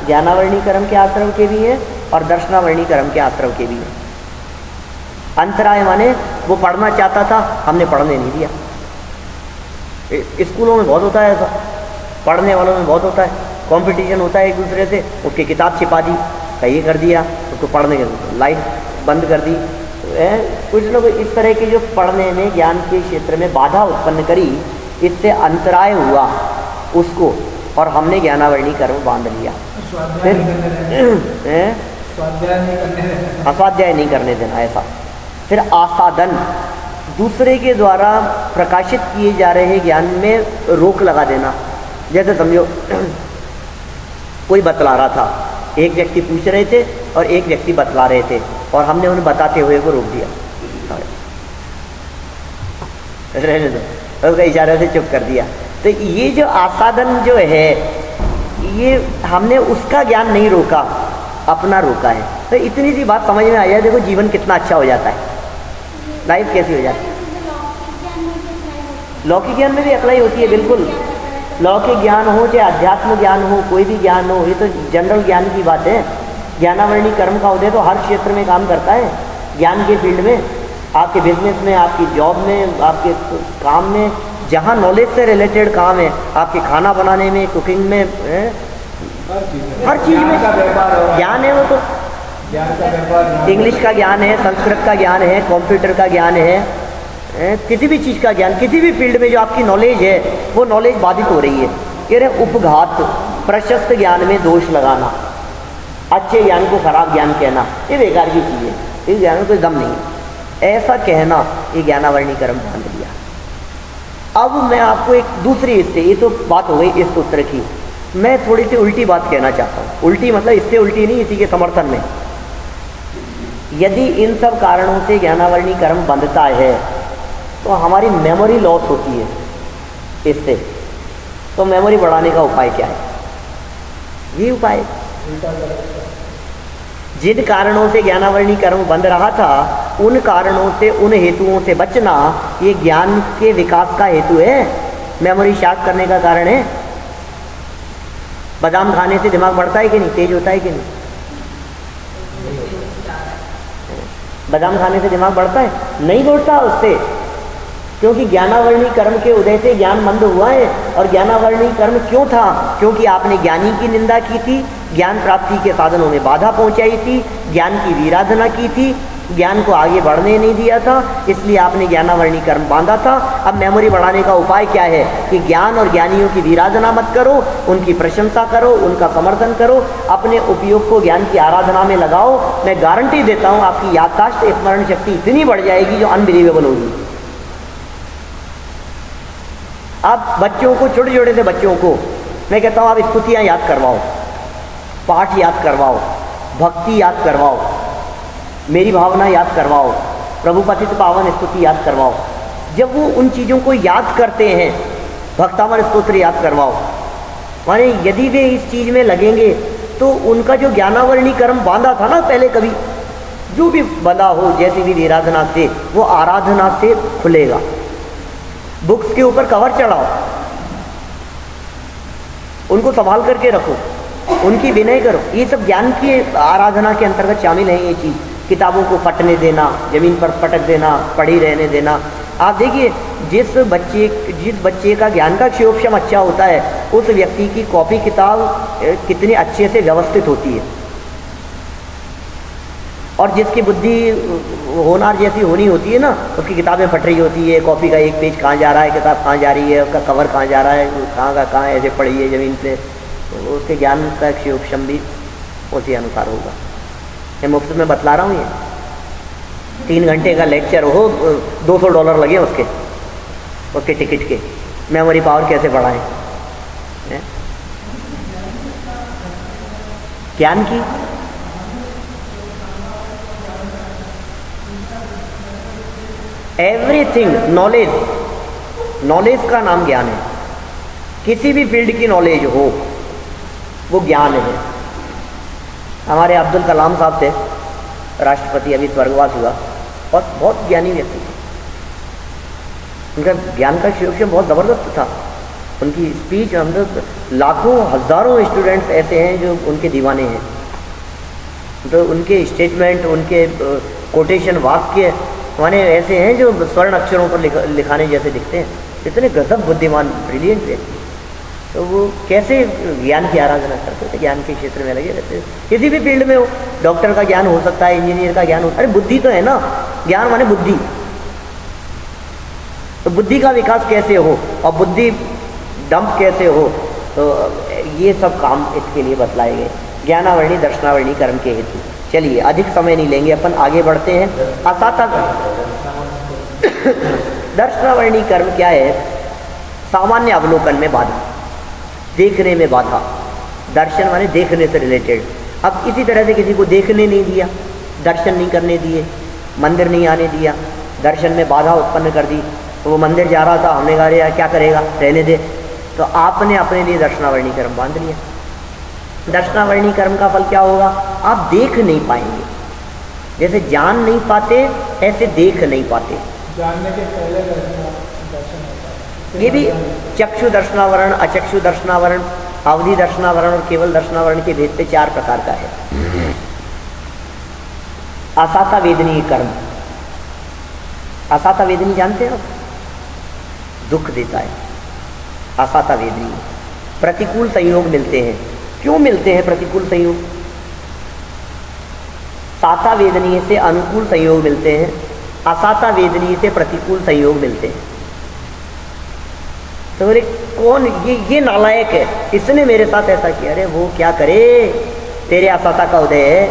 ज्ञानावरणी कर्म के आश्रम के भी हैं और दर्शनावरणी कर्म के आश्रम के भी हैं। अंतराय माने वो पढ़ना चाहता था, हमने पढ़ने नहीं दिया। स्कूलों में बहुत होता है ऐसा, पढ़ने वालों में बहुत होता है। कंपटीशन होता है एक दूसरे से, उसकी किताब छिपा दी, कहीं कर दिया, उसको पढ़ने के लाइट बंद कर दी। कुछ लोग इस तरह के जो पढ़ने में, ज्ञान के क्षेत्र में बाधा उत्पन्न करी, इससे अंतराय हुआ उसको और हमने ज्ञानावरणी कर्म बांध लिया। फिर अस्वाध्याय नहीं करने देना ऐसा। फिर आसादन, दूसरे के द्वारा प्रकाशित किए जा रहे ज्ञान में रोक लगा देना। जैसे समझो कोई बतला रहा था, एक व्यक्ति पूछ रहे थे और एक व्यक्ति बतला रहे थे और हमने उन्हें बताते हुए को रोक दिया। रहने दो, उसका इशारे से चुप कर दिया। तो ये जो आसादन जो है, ये हमने उसका ज्ञान नहीं रोका, अपना रोका है। तो इतनी सी बात समझ में आ जाए, देखो जीवन कितना अच्छा हो जाता है, लाइफ कैसी हो जाती है। लौकिक ज्ञान में भी अप्लाई होती है, बिल्कुल। लौकिक ज्ञान हो चाहे अध्यात्म ज्ञान हो, कोई भी ज्ञान हो, ये तो जनरल ज्ञान की बात है। ज्ञानावरणी कर्म का उदय तो हर क्षेत्र में काम करता है। ज्ञान के फील्ड में, आपके बिजनेस में, आपकी जॉब में, आपके काम में, जहाँ नॉलेज से रिलेटेड काम है, आपके खाना बनाने में, कुकिंग में, हर चीज़ में ज्ञान है। वो तो इंग्लिश का ज्ञान है, संस्कृत का ज्ञान है, कंप्यूटर का ज्ञान है, किसी भी चीज़ का ज्ञान, किसी भी फील्ड में जो आपकी नॉलेज है वो नॉलेज बाधित हो रही है। ये रहे उपघात, प्रशस्त ज्ञान में दोष लगाना, अच्छे ज्ञान को खराब ज्ञान कहना, ये बेकार की चीज़ है, इस ज्ञान में कोई दम नहीं है, ऐसा कहना, ये ज्ञानावरणी कर्म बांध लिया। अब मैं आपको एक दूसरी इससे, ये तो बात हो गई इस सूत्र की, मैं थोड़ी सी उल्टी बात कहना चाहता हूँ। उल्टी मतलब इससे उल्टी नहीं, इसी के समर्थन में। यदि इन सब कारणों से ज्ञानावरणी कर्म बंधता है तो हमारी मेमोरी लॉस होती है इससे। तो मेमोरी बढ़ाने का उपाय क्या है? ये उपाय, जिन कारणों से ज्ञानावरणी कर्म बंध रहा था, उन कारणों से, उन हेतुओं से बचना, ये ज्ञान के विकास का हेतु है, मेमोरी शार्प करने का कारण है। बादाम खाने से दिमाग बढ़ता है कि नहीं, तेज होता है कि नहीं? बादाम खाने से दिमाग बढ़ता है? नहीं बढ़ता उससे, क्योंकि ज्ञानावरणी कर्म के उदय से ज्ञान मंद हुआ है। और ज्ञानावरणी कर्म क्यों था? क्योंकि आपने ज्ञानी की निंदा की थी, ज्ञान प्राप्ति के साधनों में बाधा पहुंचाई थी, ज्ञान की विराधना की थी, ज्ञान को आगे बढ़ने नहीं दिया था, इसलिए आपने ज्ञानावरणी कर्म बांधा था। अब मेमोरी बढ़ाने का उपाय क्या है कि ज्ञान और ज्ञानियों की विराधना मत करो, उनकी प्रशंसा करो, उनका समर्थन करो, अपने उपयोग को ज्ञान की आराधना में लगाओ। मैं गारंटी देता हूँ आपकी याददाश्त, स्मरण शक्ति इतनी बढ़ जाएगी जो अनबिलीवेबल होगी। आप बच्चों को, छोटे छोटे से बच्चों को मैं कहता हूँ आप स्तुतियाँ याद करवाओ, पाठ याद करवाओ, भक्ति याद करवाओ, मेरी भावना याद करवाओ, प्रभु पतित पावन स्तुति याद करवाओ। जब वो उन चीज़ों को याद करते हैं, भक्तामर स्तोत्र याद करवाओ, माने यदि वे इस चीज़ में लगेंगे तो उनका जो ज्ञानावरणी कर्म बांधा था ना पहले, कभी जो भी बंधा हो जैसी भी आराधना से, वो आराधना से खुलेगा। बुक्स के ऊपर कवर चढ़ाओ, उनको संभाल करके रखो, उनकी विनय करो। ये सब ज्ञान की आराधना के अंतर्गत शामिल है ये चीज़। किताबों को फटने देना, ज़मीन पर पटक देना, पड़ी रहने देना। आप देखिए जिस बच्चे का ज्ञान का क्षयोक्षम अच्छा होता है, उस व्यक्ति की कॉपी किताब कितने अच्छे से व्यवस्थित होती है। और जिसकी बुद्धि होनार जैसी होनी होती है ना, उसकी किताबें फट रही होती है, कॉपी का एक पेज कहाँ जा रहा है, किताब कहाँ जा रही है, उसका कवर कहाँ जा रहा है, कहाँ का कहाँ ऐसे पड़ी है ज़मीन पे, तो उसके ज्ञान का क्षयोक्षम भी उसी अनुसार होगा। मैं मुफ्त में बतला रहा हूँ। ये 3 घंटे का लेक्चर हो, $200 लगे उसके टिकट के। मेमोरी पावर कैसे बढ़ाएं ज्ञान की। एवरीथिंग नॉलेज का नाम ज्ञान है। किसी भी फील्ड की नॉलेज हो वो ज्ञान है। हमारे अब्दुल कलाम साहब थे, राष्ट्रपति, अभी स्वर्गवास हुआ, और बहुत ज्ञानी व्यक्ति थे। उनका ज्ञान का क्षयोक्षम बहुत ज़बरदस्त था। उनकी स्पीच, हम लाखों हज़ारों स्टूडेंट्स ऐसे हैं जो उनके दीवाने हैं। तो उनके स्टेटमेंट, उनके कोटेशन, वाक्य माने ऐसे हैं जो स्वर्ण अक्षरों पर लिखाने जैसे दिखते हैं। इतने गजब बुद्धिमान, ब्रिलियंट व्यक्ति। तो वो कैसे ज्ञान की आराधना करते थे, ज्ञान के क्षेत्र में लगे रहते थे। किसी भी फील्ड में हो, डॉक्टर का ज्ञान हो सकता है, इंजीनियर का ज्ञान हो, अरे बुद्धि तो है ना, ज्ञान माने बुद्धि। तो बुद्धि का विकास कैसे हो और बुद्धि डंप कैसे हो, तो ये सब काम इसके लिए बतलाए गए, ज्ञानावरणी दर्शनावरणी कर्म के हेतु। चलिए अधिक समय नहीं लेंगे, अपन आगे बढ़ते हैं। असाता दर्शनावरणी कर्म क्या है? सामान्य अवलोकन में बाधा, देखने में बाधा। दर्शन माने देखने से रिलेटेड। अब इसी तरह से किसी को देखने नहीं दिया, दर्शन नहीं करने दिए, मंदिर नहीं आने दिया, दर्शन में बाधा उत्पन्न कर दी, तो वो मंदिर जा रहा था, हमने कहा यार क्या करेगा, रहने दे, तो आपने अपने लिए दर्शनावरणी कर्म बांध लिया। दर्शनावरणी कर्म का फल क्या होगा? आप देख नहीं पाएंगे। जैसे जान नहीं पाते ऐसे देख नहीं पाते।
जानने के पहले दर्शन होता है।
ये भी चक्षु दर्शनावरण, अचक्षु दर्शनावरण, अवधि दर्शनावरण और केवल दर्शनावरण के भेद पे 4 प्रकार का है। आसाता वेदनीय कर्म। आसाता वेदनी जानते हो? दुख देता है, आसाता वेदनीय। प्रतिकूल संयोग मिलते हैं। क्यों मिलते हैं प्रतिकूल संयोग? साता वेदनीय से अनुकूल संयोग मिलते हैं, असाता वेदनीय से प्रतिकूल संयोग मिलते हैं। तो बोले कौन ये नालायक है, इसने मेरे साथ ऐसा किया। अरे वो क्या करे, तेरे असाता का उदय है।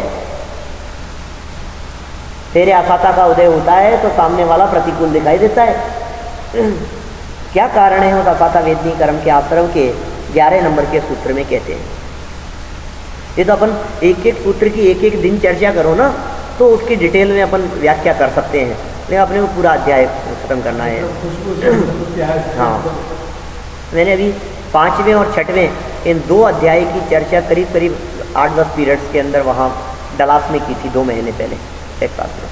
तेरे असाता का उदय होता है तो सामने वाला प्रतिकूल दिखाई देता है। क्या कारण है उस असाता वेदनीय कर्म के आश्रम के 11 नंबर के सूत्र में कहते हैं। ये तो अपन एक एक सूत्र की एक एक दिन चर्चा करो ना, तो उसकी डिटेल में अपन व्याख्या कर सकते हैं, लेकिन अपने को पूरा अध्याय खत्म करना है। हाँ, मैंने अभी 5वें और 6वें इन 2 अध्याय की चर्चा करीब करीब 8-10 पीरियड्स के अंदर वहाँ डलास में की थी 2 महीने पहले, टेक्सास में।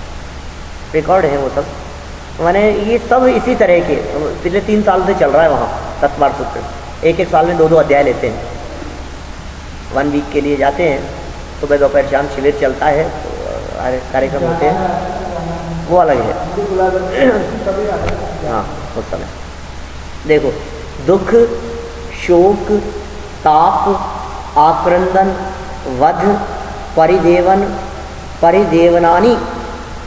रिकॉर्ड है वो सब। मैंने ये सब इसी तरह के पिछले 3 साल से चल रहा है वहाँ 10 बार सूत्र। एक साल में 2-2 अध्याय लेते हैं। 1 वीक के लिए जाते हैं, सुबह दोपहर शाम शिविर चलता है, तो कार्यक्रम होते हैं, वो अलग है। हाँ, उस समय देखो, दुख, शोक, ताप, आक्रंदन, वध, परिदेवन, परिदेवनानी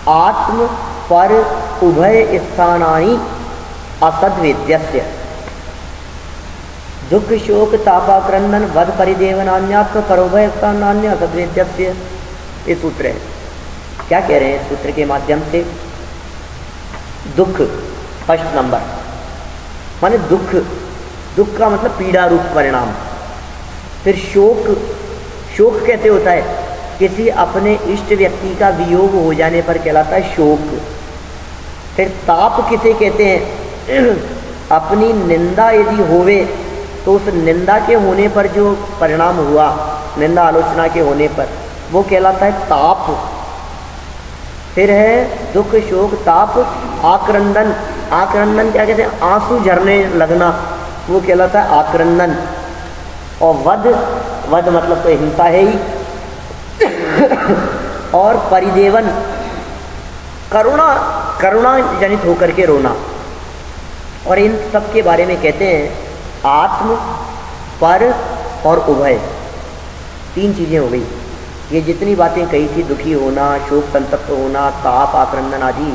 आत्म पर उभय स्थानानि असद्वेद्यस्य दुख शोक तापाक्रंदन वध परिदेवनान्यात्म परोभय स्थानान्य असद्वेद्यस्य। ये सूत्र है। क्या कह रहे हैं सूत्र के माध्यम से? दुख फर्स्ट नंबर माने दुख, दुख का मतलब पीड़ा रूप परिणाम। फिर शोक, शोक कैसे होता है? किसी अपने इष्ट व्यक्ति का वियोग हो जाने पर कहलाता है शोक। फिर ताप किसे कहते हैं? अपनी निंदा यदि होवे तो उस निंदा के होने पर जो परिणाम हुआ, निंदा आलोचना के होने पर, वो कहलाता है ताप। फिर है दुख शोक ताप आक्रंदन। आक्रंदन क्या कहते हैं? आंसू झरने लगना, वो कहलाता है आक्रंदन। और वध, वध मतलब तो हिंसा है ही। और परिदेवन, करुणा, करुणा जनित होकर के रोना। और इन सब के बारे में कहते हैं आत्म पर और उभय, तीन चीज़ें हो गई। ये जितनी बातें कही थी, दुखी होना, शोक संतप्त होना, ताप आक्रंदन आदि,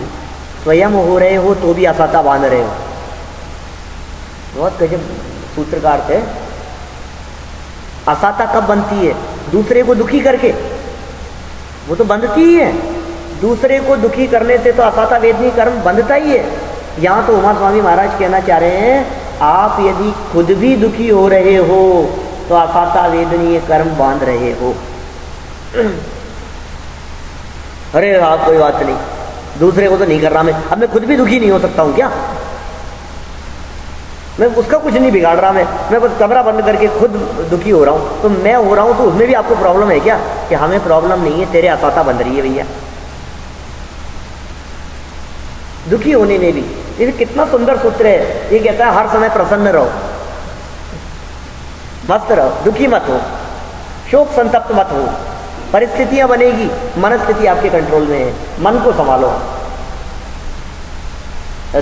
स्वयं हो रहे हो तो भी असाता बांध रहे हो। बहुत गजब सूत्र का अर्थ है। असाता कब बनती है? दूसरे को दुखी करके, वो तो बंधती ही है। दूसरे को दुखी करने से तो असाता वेदनी कर्म बंधता ही है। यहाँ तो उमा स्वामी महाराज कहना चाह रहे हैं, आप यदि खुद भी दुखी हो रहे हो तो असाता वेदनीय कर्म बांध रहे हो। अरे आप कोई बात नहीं, दूसरे को तो नहीं कर रहा मैं, अब मैं खुद भी दुखी नहीं हो सकता हूँ क्या? मैं उसका कुछ नहीं बिगाड़ रहा, मैं बस कमरा बंद करके खुद दुखी हो रहा हूँ, तो मैं हो रहा हूँ तो उसमें भी आपको प्रॉब्लम है क्या? कि हमें प्रॉब्लम नहीं है, तेरे असाता बंध रही है भैया, दुखी होने में भी। ये कितना सुंदर सूत्र है। ये कहता है हर समय प्रसन्न रहो, मस्त रहो, दुखी मत हो, शोक संतप्त मत हो। परिस्थितियां बनेगी, मनस्थिति आपके कंट्रोल में है, मन को संभालो।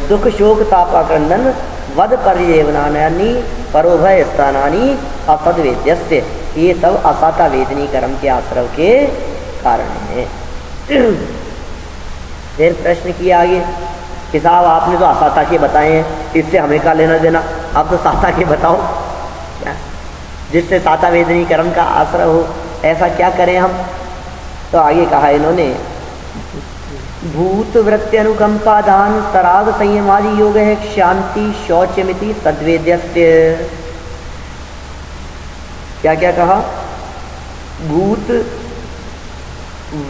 दुख शोक ताप आक्रंदन वध परिदेवनानि परोभय स्थानानि असद्वेद्यस्य, ये सब असाता वेदनी कर्म के आश्रव के कारण है। फिर प्रश्न किया आगे कि साहब आपने तो असाता के बताए हैं, इससे हमें क्या लेना देना? आप तो साता के बताओ क्या, जिससे साता वेदनी कर्म का आश्रय हो, ऐसा क्या करें हम? तो आगे कहा इन्होंने, भूत वृत्ति अनुकंपा दान तराग संयमादि योग है शांति शौचमिति सद्वेद्यस्य। क्या क्या कहा? भूत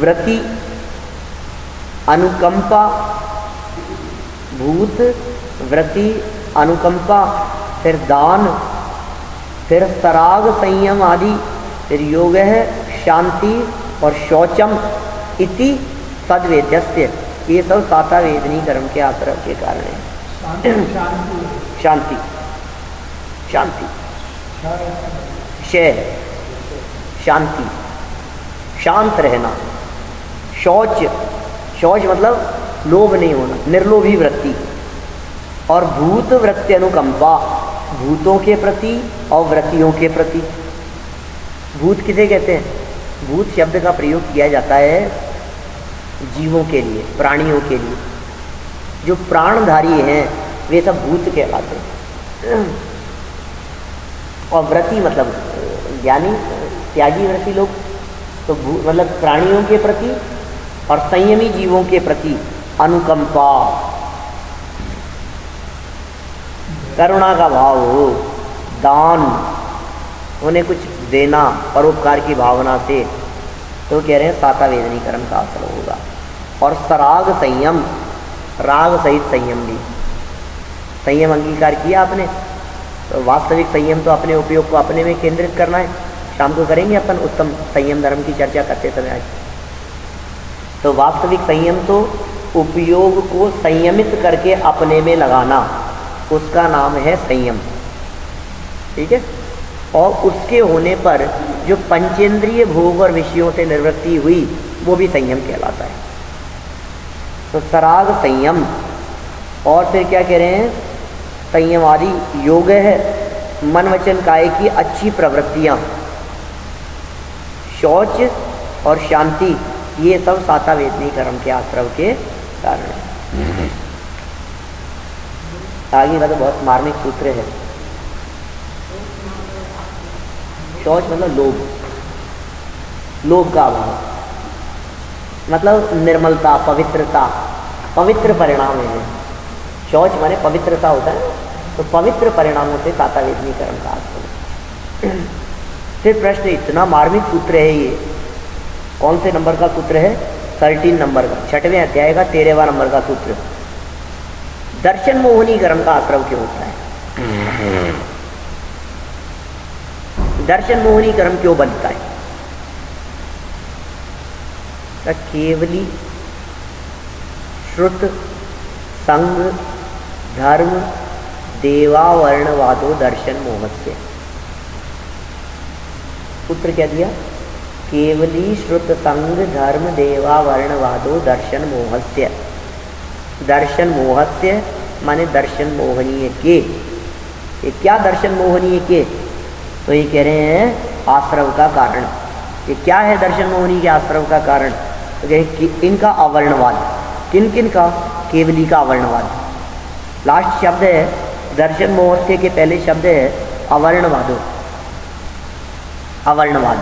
वृत्ति अनुकंपा, भूत वृत्ति अनुकंपा, फिर दान, फिर तराग संयम आदि, फिर योग है शांति और शौचम इति सद्वेद्यस्य। ये सब साता वेदनी कर्म के आश्रय के कारण है। शांति, शांति, शय, शांति, शांत रहना। शौच, शौच मतलब लोभ नहीं होना, निर्लोभी वृत्ति। और भूत वृत्ति अनुकंपा, भूतों के प्रति और वृत्तियों के प्रति। भूत किसे कहते हैं? भूत शब्द का प्रयोग किया जाता है जीवों के लिए, प्राणियों के लिए। जो प्राणधारी हैं वे सब भूत कहलाते हैं। और वृत्ति मतलब ज्ञानी त्यागी वृत्ति लोग, तो मतलब प्राणियों के प्रति और संयमी जीवों के प्रति अनुकंपा, करुणा का भाव हो, दान, उन्हें कुछ देना परोपकार की भावना से, तो कह रहे हैं साता वेदनी कर्म का असर होगा। और सराग संयम, राग सहित संयम भी, संयम अंगीकार किया आपने, तो वास्तविक संयम तो अपने उपयोग को अपने में केंद्रित करना है। शाम को करेंगे अपन उत्तम संयम धर्म की चर्चा करते समय आज। तो वास्तविक संयम तो उपयोग को संयमित करके अपने में लगाना, उसका नाम है संयम। ठीक है। और उसके होने पर जो पंचेंद्रिय भोग और विषयों से निवृत्ति हुई वो भी संयम कहलाता है। तो सराग संयम, और फिर क्या कह रहे हैं? संयम आदि योग है मन वचन काया की अच्छी प्रवृत्तियाँ, शौच और शांति ये सब सातावेदनी कर्म के आश्रव के कारण है। आगे का तो बहुत मार्मिक सूत्र है। शौच मतलब लोभ, लोभ का अभाव, मतलब निर्मलता, पवित्रता, पवित्र परिणाम है। शौच माने पवित्रता होता है, तो पवित्र परिणामों से सातावेदनी कर्म का आश्रय। फिर प्रश्न, इतना मार्मिक सूत्र है ये, कौन से नंबर का सूत्र है? 13 नंबर का, 6वें अध्याय का 13वां नंबर का सूत्र। दर्शन मोहनी कर्म का आश्रय क्यों होता है? दर्शन मोहनी कर्म क्यों बनता है? तो केवली श्रुत संग धर्म देवावर्णवादो दर्शन मोहस्य। सूत्र क्या दिया? केवली श्रुत संग धर्म देवावर्णवादो दर्शन मोहस्य। दर्शन मोहस्य माने दर्शन मोहनीय के। ये क्या दर्शन मोहनीय के? तो ये कह रहे हैं आश्रव का कारण। ये क्या है दर्शन मोहनी के आश्रव का कारण? तो कह कि इनका अवर्णवाद। किन किन का? केवली का अवर्णवाद। लास्ट शब्द है दर्शन मोहस्य के पहले शब्द है अवर्णवादो। अवर्णवाद,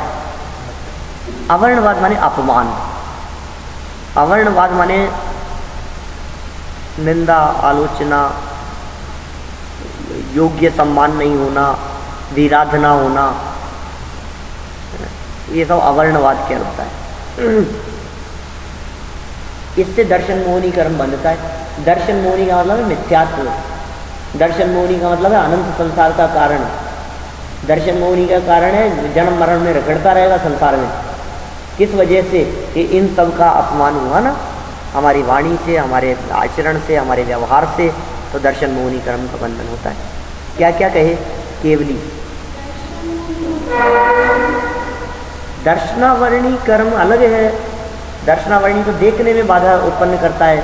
अवर्णवाद माने अपमान, अवर्णवाद माने निंदा, आलोचना, योग्य सम्मान नहीं होना, विराधना होना, ये सब अवर्णवाद कहलाता है। इससे दर्शन मोहनी कर्म बनता है। दर्शन मोहनी का मतलब है मिथ्यात्व। दर्शन मोहनी का मतलब है अनंत संसार का कारण। दर्शन मोहनी का कारण है जन्म मरण में रगड़ता रहेगा संसार में। किस वजह से? कि इन सब का अपमान हुआ ना, हमारी वाणी से, हमारे आचरण से, हमारे व्यवहार से, तो दर्शन मोहनी कर्म का बंधन होता है। क्या क्या कहे? केवली दर्शनावर्णी कर्म अलग है। दर्शनावर्णी तो देखने में बाधा उत्पन्न करता है।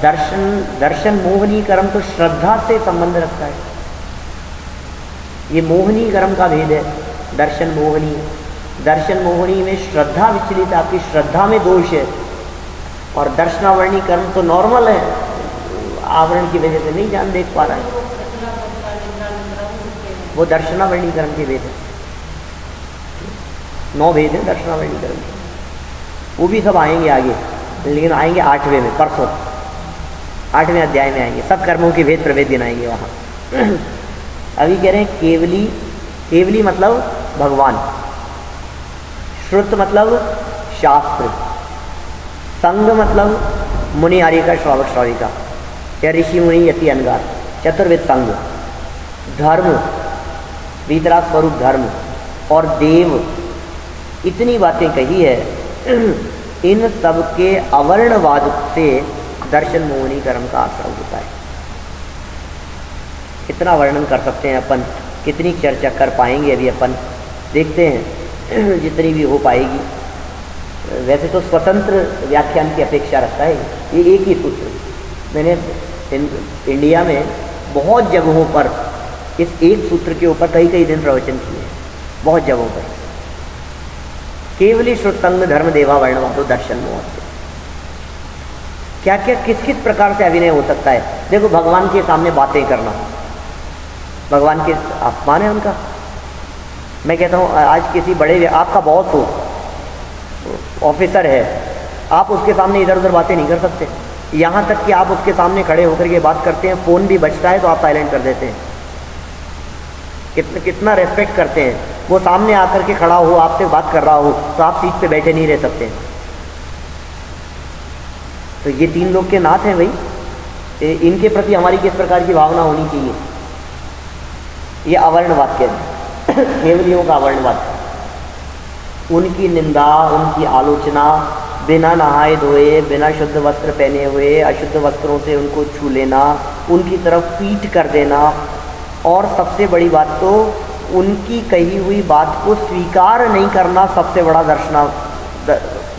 दर्शन मोहनी कर्म तो श्रद्धा से संबंध रखता है। ये मोहनी कर्म का भेद है। दर्शन मोहनी में श्रद्धा विचलित, आपकी श्रद्धा में दोष है। और दर्शनावर्णी कर्म तो नॉर्मल है, आवरण की वजह से नहीं जान देख पा रहा है, वो दर्शनावर्णी कर्म के भेद है। 9 भेद है दर्शनावर्णी कर्म के, वो भी सब आएंगे आगे, लेकिन आएंगे 8वें में, परसों 8वें अध्याय में आएंगे। सब कर्मों के भेद प्रभेद गिनाएंगे वहाँ। अभी कह रहे हैं केवली। केवली मतलब भगवान, श्रुत मतलब शास्त्र, संग मतलब मुनि आर्य का श्रावक श्राविका या ऋषि मुनि यति अनगार, चतुर्वेद संग, धर्म वीतराग स्वरूप धर्म, और देव, इतनी बातें कही है। इन सब के अवर्णवाद से दर्शन मोहनी कर्म का आश्रय होता है। कितना वर्णन कर सकते हैं अपन, कितनी चर्चा कर पाएंगे अभी अपन, देखते हैं जितनी भी हो पाएगी। वैसे तो स्वतंत्र व्याख्यान की अपेक्षा रखता है ये एक ही सूत्र। मैंने इंडिया में बहुत जगहों पर इस एक सूत्र के ऊपर कई कई दिन प्रवचन किए, बहुत जगहों पर। केवली श्रुत संग धर्म देवा वर्णवादो दर्शन मोह से क्या क्या किस किस प्रकार से अभिनय हो सकता है। देखो, भगवान के सामने बातें करना, भगवान के अपमान है उनका। मैं कहता हूँ आज किसी बड़े, आपका बॉस हो, ऑफिसर है, आप उसके सामने इधर उधर बातें नहीं कर सकते। यहाँ तक कि आप उसके सामने खड़े होकर के बात करते हैं, फ़ोन भी बजता है तो आप साइलेंट कर देते हैं। कितना रेस्पेक्ट करते हैं। वो सामने आकर के खड़ा हो, आपसे बात कर रहा हो, तो आप सीट पे बैठे नहीं रह सकते। तो ये 3 लोग के नाथ हैं भाई, इनके प्रति हमारी किस प्रकार की भावना होनी चाहिए। ये अवर्णवाद के केवलियों का अवर्णवाद, उनकी निंदा, उनकी आलोचना, बिना नहाए धोए, बिना शुद्ध वस्त्र पहने हुए अशुद्ध वस्त्रों से उनको छू लेना, उनकी तरफ पीठ कर देना, और सबसे बड़ी बात तो उनकी कही हुई बात को स्वीकार नहीं करना सबसे बड़ा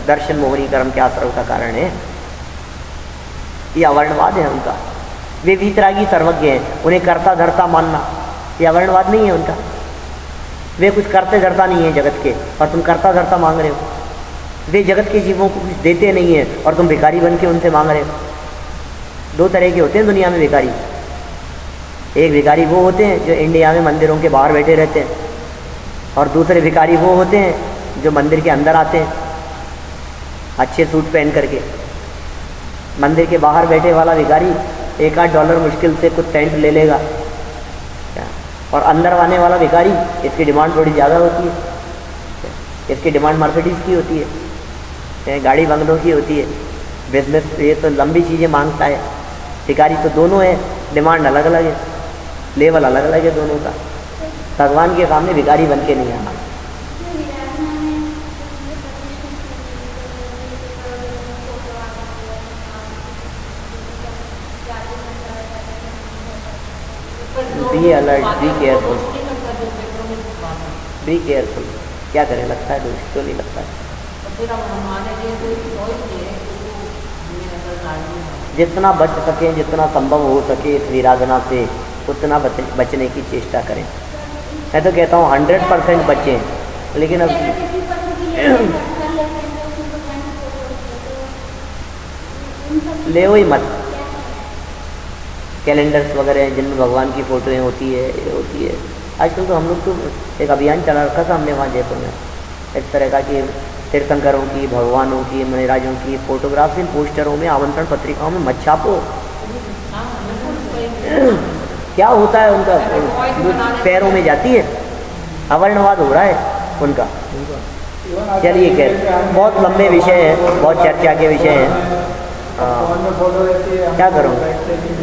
दर्शन मोहनी कर्म के आश्रय का कारण है। ये अवर्णवाद है उनका। वे वीतरागी सर्वज्ञ हैं, उन्हें कर्ता धर्ता मानना ये अवर्णवाद नहीं है उनका। वे कुछ करते धरता नहीं है जगत के, और तुम कर्ता धर्ता मांग रहे हो। वे जगत के जीवों को कुछ देते नहीं हैं और तुम भिखारी बन के उनसे मांग रहे हो। दो तरह के होते हैं दुनिया में भिखारी। एक भिखारी वो होते हैं जो इंडिया में मंदिरों के बाहर बैठे रहते हैं, और दूसरे भिखारी वो होते हैं जो मंदिर के अंदर आते हैं अच्छे सूट पहन करके। मंदिर के बाहर बैठे वाला भिखारी $1-8 मुश्किल से कुछ टेंट ले लेगा, और अंदर आने वाला भिखारी इसकी डिमांड थोड़ी ज़्यादा होती है। इसकी डिमांड मर्सिडीज़ की होती है, गाड़ी बंगलों की होती है। बिजनेस ये तो लंबी चीज़ें मांगता है। भिखारी तो दोनों है, डिमांड अलग अलग है, लेवल अलग अलग है दोनों का। भगवान के सामने भिखारी बन के नहीं आना। Be alert, be careful, be careful. क्या करें, लगता है दोष तो नहीं लगता है। जितना बच सके, जितना संभव हो सके इस विराधना से, उतना बचने की चेष्टा करें। मैं तो कहता हूँ 100% बचें, लेकिन अब ले ही मत। कैलेंडर्स वगैरह जिनमें भगवान की फ़ोटोएँ होती है, ये होती है। आजकल तो हम लोग तो एक अभियान चला रखा था हमने वहाँ जयपुर में, इस तरह का कि तीर्थंकरों की, भगवानों की, मुनिराजों की फोटोग्राफ इन पोस्टरों में, आमंत्रण पत्रिकाओं में मत छापो। क्या होता है उनका, पैरों में जाती है, अवर्णवाद हो रहा है उनका। चलिए खैर, बहुत लंबे विषय हैं, बहुत चर्चा के विषय हैं। क्या करूँगा,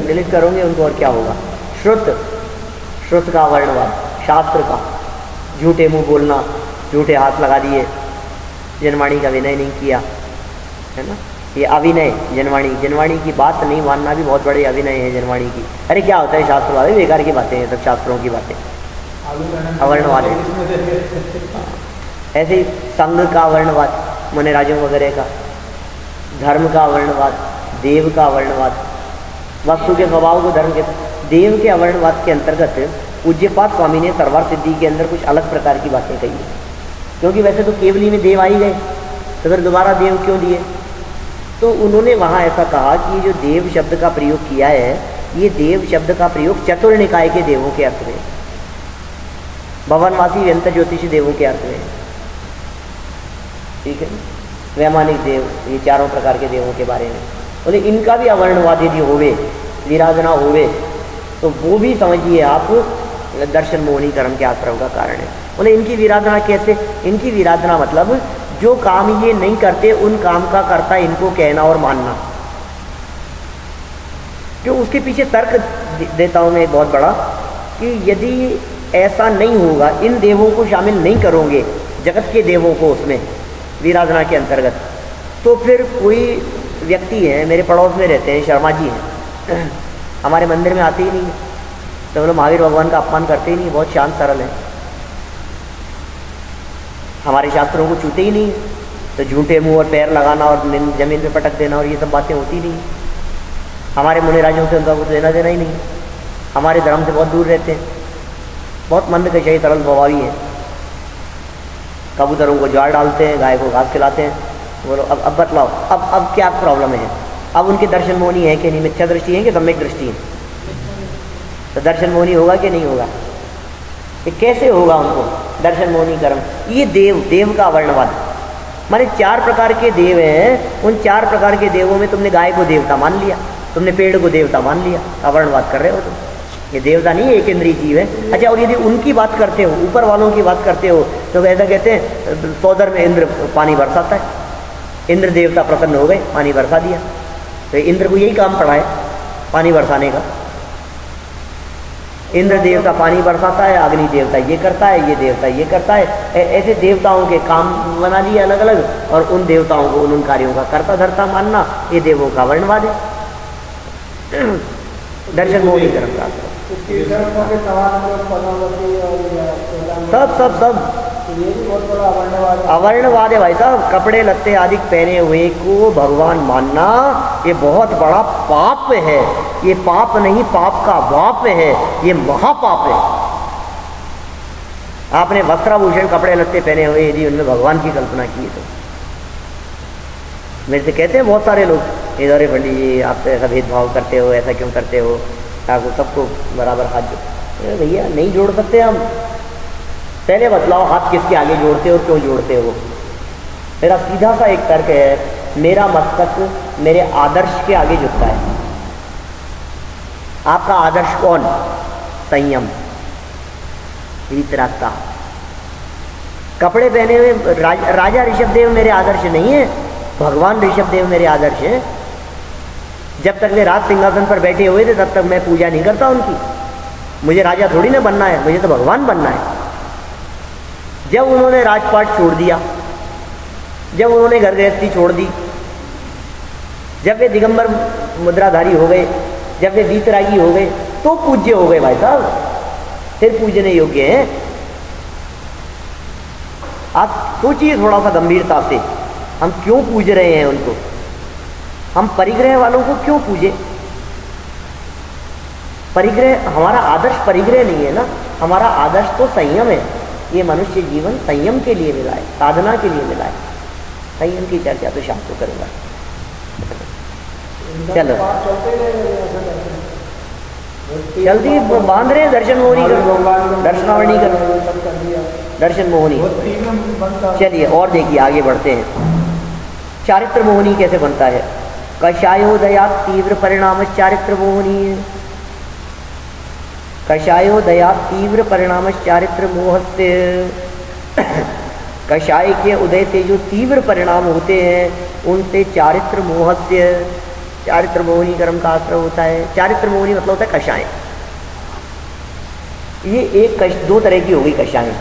डिलीट करूँगे उनको और क्या होगा। श्रुत का अवर्णवाद, शास्त्र का, झूठे मुंह बोलना, झूठे हाथ लगा दिए, जनवाणी का विनय नहीं किया, है ना। ये अविनय, जनवाणी की बात नहीं मानना भी बहुत बड़े अविनय है जनवाणी की। अरे क्या होता है शास्त्रवाद, बेकार की बातें हैं सब, शास्त्रों की बातें, अवर्णवाद है। ऐसे ही संघ का अवर्णवाद, मुनिराजों वगैरह का, धर्म का अवर्णवाद, देव का अवर्णवाद, वस्तु के स्वभाव को धर्म के, देव के अवर्णवाद के अंतर्गत पूज्यपाद स्वामी ने सरवार सिद्धि के अंदर कुछ अलग प्रकार की बातें कही है। क्योंकि वैसे तो केवली में देव आ ही गए, तो फिर दोबारा देव क्यों दिए। तो उन्होंने वहाँ ऐसा कहा कि जो देव शब्द का प्रयोग किया है, ये देव शब्द का प्रयोग चतुर निकाय के देवों के अर्थ में, भवनवासी व्यंत ज्योतिषी देवों के अर्थ में, ठीक है। वैमानिक देव, ये चारों प्रकार के देवों के बारे में बोले। इनका भी अवर्णवाद यदि होवे, विराधना होवे, तो वो भी समझिए आप दर्शन मोहनी कर्म के आश्रम का कारण है। बोले इनकी विराधना कैसे, इनकी विराधना मतलब जो काम ये नहीं करते उन काम का करता इनको कहना और मानना। जो उसके पीछे तर्क देता हूँ मैं एक बहुत बड़ा, कि यदि ऐसा नहीं होगा, इन देवों को शामिल नहीं करोगे, जगत के देवों को उसमें विराधना के अंतर्गत, तो फिर कोई व्यक्ति है, मेरे पड़ोस में रहते हैं, शर्मा जी हैं, हमारे मंदिर में आते ही नहीं, तो बोलो महावीर भगवान का अपमान करते ही नहीं, बहुत शांत सरल है, हमारे शास्त्रों को छूते ही नहीं, तो झूठे मुंह और पैर लगाना और जमीन पे पटक देना और ये सब बातें होती नहीं। हमारे मुनिराजों से उनका कुछ लेना देना ही नहीं, हमारे धर्म से बहुत दूर रहते हैं, बहुत मंद के सही सरल स्वभावी है। कबूतरों को ज्वार डालते हैं, गाय को घास खिलाते हैं। बोलो अब बतलाओ, अब क्या प्रॉब्लम है। अब उनके दर्शन मोहनी है कि नहीं, मिथ्या दृष्टि है कि सम्यक दृष्टि है। तो दर्शन मोहनी होगा कि नहीं होगा, ये कैसे होगा उनको दर्शन मोहनी कर्म। ये देव का वर्णवाद, माने 4 प्रकार के देव हैं, उन 4 प्रकार के देवों में तुमने गाय को देवता मान लिया, तुमने पेड़ को देवता मान लिया, अवर्णवाद कर रहे हो तुम। ये देवता नहीं है, एक इंद्रिय जीव है। अच्छा, और यदि उनकी बात करते हो, ऊपर वालों की बात करते हो, तो ऐसा कहते हैं सौदर में इंद्र पानी बरसाता है, इंद्र देवता प्रसन्न हो गए, पानी बरसा दिया। तो इंद्र को यही काम पड़ा है, पानी बरसाने का। इंद्र देवता पानी बरसाता है, अग्नि देवता ये करता है, ये देवता ये करता है। ऐसे देवताओं के काम बना दिए अलग अलग, और उन देवताओं को उन कार्यों का कर्ता धर्ता मानना, ये देवों का वर्णवाद है। दर्शन मोहनी कर्म का सब अवर्णवाद है भाई साहब। कपड़े लत्ते आदि पहने हुए को भगवान मानना, ये बहुत बड़ा पाप है। ये पाप नहीं, पाप का बाप है, ये महापाप है। आपने वस्त्राभूषण कपड़े लत्ते पहने हुए यदि उनमें भगवान की कल्पना की है, मेरे से कहते हैं बहुत सारे लोग, इधर पंडित जी आप तो ऐसा भेदभाव करते हो, ऐसा क्यों करते हो, ताकि सबको बराबर हाथ जोड़। भैया नहीं जोड़ सकते हम। पहले बतलाओ हाथ किसके आगे जोड़ते हो और क्यों जोड़ते हो। मेरा सीधा सा एक तर्क है, मेरा मस्तक मेरे आदर्श के आगे झुकता है। आपका आदर्श कौन? संयम, वीतरागता। कपड़े पहने हुए राजा ऋषभदेव मेरे आदर्श नहीं है, भगवान ऋषभदेव मेरे आदर्श हैं। जब तक वे राज सिंहासन पर बैठे हुए थे तब तक मैं पूजा नहीं करता उनकी। मुझे राजा थोड़ी ना बनना है, मुझे तो भगवान बनना है। जब उन्होंने राजपाट छोड़ दिया, जब उन्होंने घर गृहस्थी छोड़ दी, जब वे दिगंबर मुद्राधारी हो गए, जब वे वीतरागी हो गए, तो पूज्य हो गए भाई साहब, फिर पूजने योग्य हैं। आप सोचिए थोड़ा सा गंभीरता से, हम क्यों पूज रहे हैं उनको? हम परिग्रह वालों को क्यों पूजे? परिग्रह, हमारा आदर्श परिग्रह नहीं है ना, हमारा आदर्श तो संयम है। ये मनुष्य जीवन संयम के लिए मिला है, साधना के लिए मिला है। संयम की चर्चा तो शाम को करूंगा। चलो जल्दी बांध रहे, दर्शन मोहनी करो, दर्शनावली करो, दर्शन मोहनी। चलिए और देखिए आगे बढ़ते हैं। चारित्र मोहनी कैसे बनता है? कषायोदया तीव्र परिणाम चारित्र मोहनी। कषायोदया तीव्र परिणाम चारित्र मोहस्य। कषाय के उदय से जो तीव्र परिणाम होते हैं उनसे चारित्र मोहस्य, चारित्र मोहनी कर्म का आश्रय होता है। चारित्र मोहनी मतलब होता है कषाय। ये दो तरह की हो गई कषाय।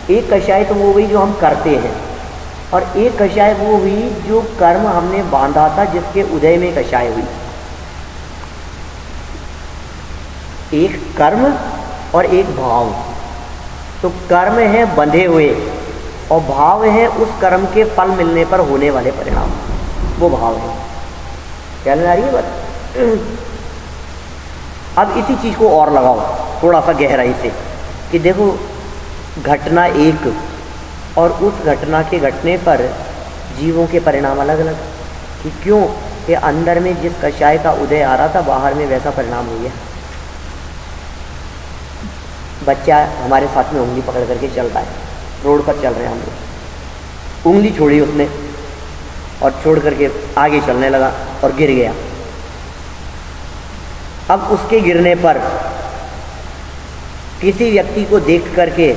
एक कषाय तो वो हो गई जो हम करते हैं, और एक कषाय वो हुई जो कर्म हमने बांधा था जिसके उदय में कषाय हुई। एक कर्म और एक भाव। तो कर्म है बंधे हुए और भाव है उस कर्म के फल मिलने पर होने वाले परिणाम, वो भाव है। क्या आ रही है बात? अब इसी चीज को और लगाओ थोड़ा सा गहराई से कि देखो घटना एक, और उस घटना के घटने पर जीवों के परिणाम अलग अलग। कि क्यों? कि अंदर में जिस कषाय का उदय आ रहा था बाहर में वैसा परिणाम हो गया। बच्चा हमारे साथ में उंगली पकड़ करके चल रहा है, रोड पर चल रहे हैं हम लोग, उंगली छोड़ी उसने और छोड़ करके आगे चलने लगा और गिर गया। अब उसके गिरने पर किसी व्यक्ति को देख करके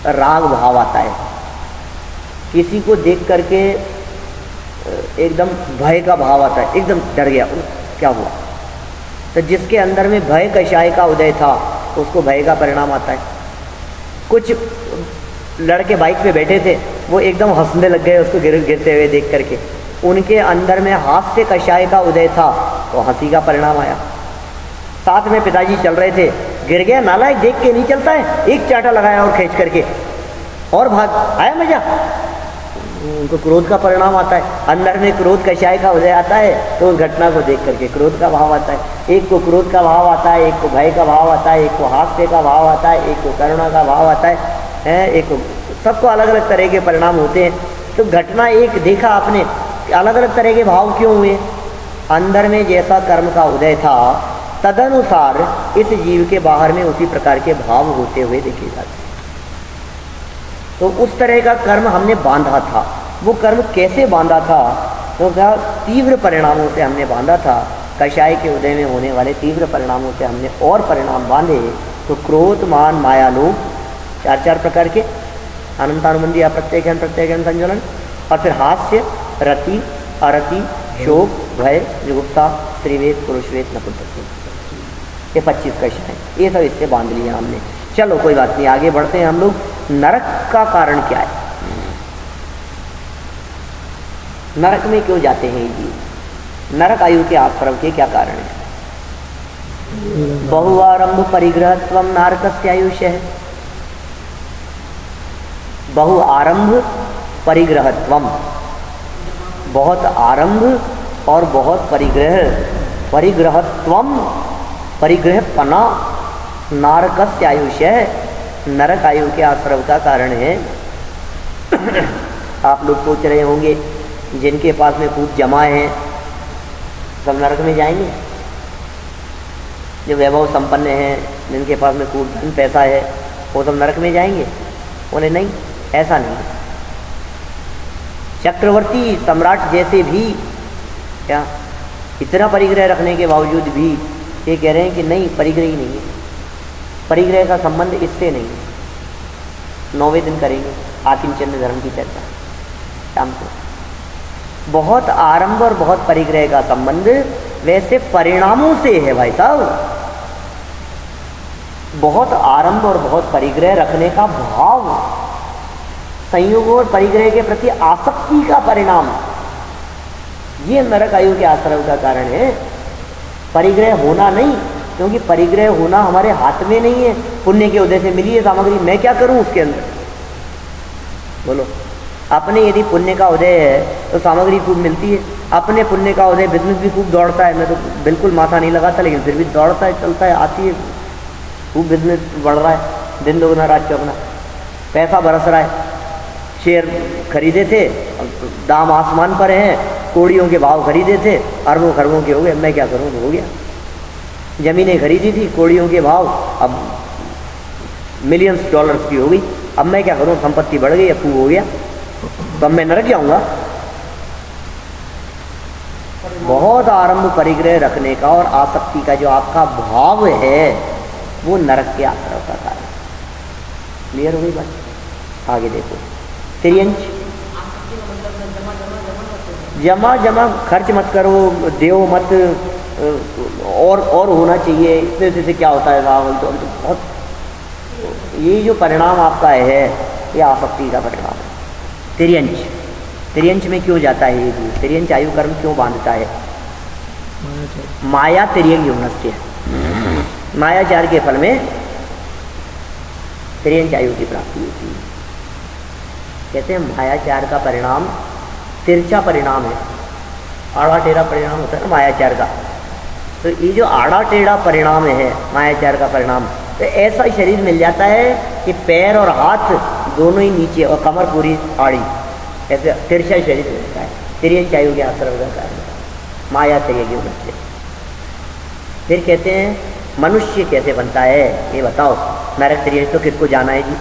राग भाव आता है, किसी को देख करके एकदम भय का भाव आता है, एकदम डर गया, क्या हुआ? तो जिसके अंदर में भय कषाय का उदय था उसको भय का परिणाम आता है। कुछ लड़के बाइक पे बैठे थे, वो एकदम हंसने लग गए उसको गिरते हुए देख करके, उनके अंदर में हास्य कषाय का उदय था तो हंसी का परिणाम आया। साथ में पिताजी चल रहे थे, गिर गया, नालायक देख के नहीं चलता है, एक चाटा लगाया और खींच करके और भाग आया, मजा। उनको क्रोध का परिणाम आता है, अंदर में क्रोध कषाय का उदय आता है तो उस घटना को देख करके क्रोध का भाव आता है। एक को क्रोध का भाव आता है, एक को भय का भाव आता है, एक को हास्य का भाव आता है, एक को करुणा का भाव आता है, एक को, सबको अलग अलग तरह के परिणाम होते हैं। तो घटना एक देखा आपने, अलग अलग तरह के भाव क्यों हुए? अंदर में जैसा कर्म का उदय था तदनुसार इस जीव के बाहर में उसी प्रकार के भाव होते हुए देखे जाते। तो उस तरह का कर्म हमने बांधा था। वो कर्म कैसे बांधा था? तो क्या तीव्र परिणामों से हमने बांधा था। कषाय के उदय में होने वाले तीव्र परिणामों से हमने और परिणाम बांधे। तो क्रोध, मान, माया, लोभ, चार चार प्रकार के, अनंतानुबंधी, अप्रत्ययन, प्रत्ययन, संज्वलन, और फिर हास्य, रति, अरति, शोक, भय, जुगुप्सा, त्रिवेद, पुरुषवेद, नपुंसकत्व, ये 25 कषाय, ये सब इससे बांध लिया हमने। चलो कोई बात नहीं, आगे बढ़ते हैं हम लोग। नरक का कारण क्या है? नरक में क्यों जाते हैं ये जीव? नरक आयु के आश्रम के क्या कारण है? बहुआरंभ परिग्रहत्वम नारकस्य आयुष्य है। बहुआरंभ परिग्रहत्वम, बहुत आरंभ और बहुत परिग्रह, परिग्रहत्वम, परिग्रहपना, नारकस्य आयुष्य है, नरक आयु के आश्रम का कारण है। आप लोग सोच रहे होंगे जिनके पास में खूब जमा है सब नरक में जाएंगे? जो वैभव संपन्न हैं, जिनके पास में खूब धन पैसा है, वो सब नरक में जाएंगे? बोले नहीं, ऐसा नहीं। चक्रवर्ती सम्राट जैसे भी क्या इतना परिग्रह रखने के बावजूद भी ये कह रहे हैं कि नहीं, परिग्रह ही नहीं है, परिग्रह का संबंध इससे नहीं है। 9वें दिन करेंगे आकिंचन धर्म की चर्चा शाम को। बहुत आरंभ और बहुत परिग्रह का संबंध वैसे परिणामों से है भाई साहब। बहुत आरंभ और बहुत परिग्रह रखने का भाव, संयोग और परिग्रह के प्रति आसक्ति का परिणाम, ये नरक आयु के आश्रम का कारण है। परिग्रह होना नहीं, क्योंकि परिग्रह होना हमारे हाथ में नहीं है। पुण्य के उदय से मिली है सामग्री, मैं क्या करूं उसके अंदर? बोलो, अपने यदि पुण्य का उदय है तो सामग्री खूब मिलती है। अपने पुण्य का उदय बिजनेस भी खूब दौड़ता है, मैं तो बिल्कुल माथा नहीं लगाता, लेकिन फिर भी दौड़ता है, चलता है, आती है, खूब बिजनेस बढ़ रहा है, दिन दोगुना रात चौगुना, पैसा बरस रहा है। शेयर खरीदे थे, दाम आसमान पर हैं, कोड़ियों के भाव खरीदे थे, अरबों खरबों के हो गए, मैं क्या करूँ, तो हो गया। ज़मीनें खरीदी थी, कोड़ियों के भाव अब मिलियंस डॉलर्स की हो गई, अब मैं क्या करूँ, संपत्ति बढ़ गई, अब खूब हो गया, तो अब मैं नरक जाऊँगा। बहुत आरंभ परिग्रह रखने का और आसक्ति का जो आपका भाव है वो नरक के आश्रय का कारण। क्लियर हो गई बात? आगे देखो, त्रियंच जमा जमा खर्च मत करो, देव मत, और होना चाहिए, इसमें से क्या होता है साहब? तो बहुत ये जो परिणाम आपका है ये आसक्ति का परिणाम है। त्रियंच, त्रियंच में क्यों जाता है ये जीव? त्रियंच आयु कर्म क्यों बांधता है? माया त्रियंग युग्नस्य, मायाचार के फल में त्रियंच आयु की प्राप्ति होती है। कहते हैं मायाचार का परिणाम तिरछा परिणाम है, आड़ा टेढ़ा परिणाम होता है ना मायाचार का। तो ये जो आड़ा टेढ़ा परिणाम है मायाचार का परिणाम, तो ऐसा शरीर मिल जाता है कि पैर और हाथ दोनों ही नीचे और कमर पूरी आड़ी, ऐसे तिरछा शरीर मिलता है। त्रियंच आयु के आश्रम का कारण माया त्रियंग युग्नस्य। फिर कहते हैं मनुष्य कैसे बनता है ये बताओ। नरक त्रियंच तो किसको जाना है जी?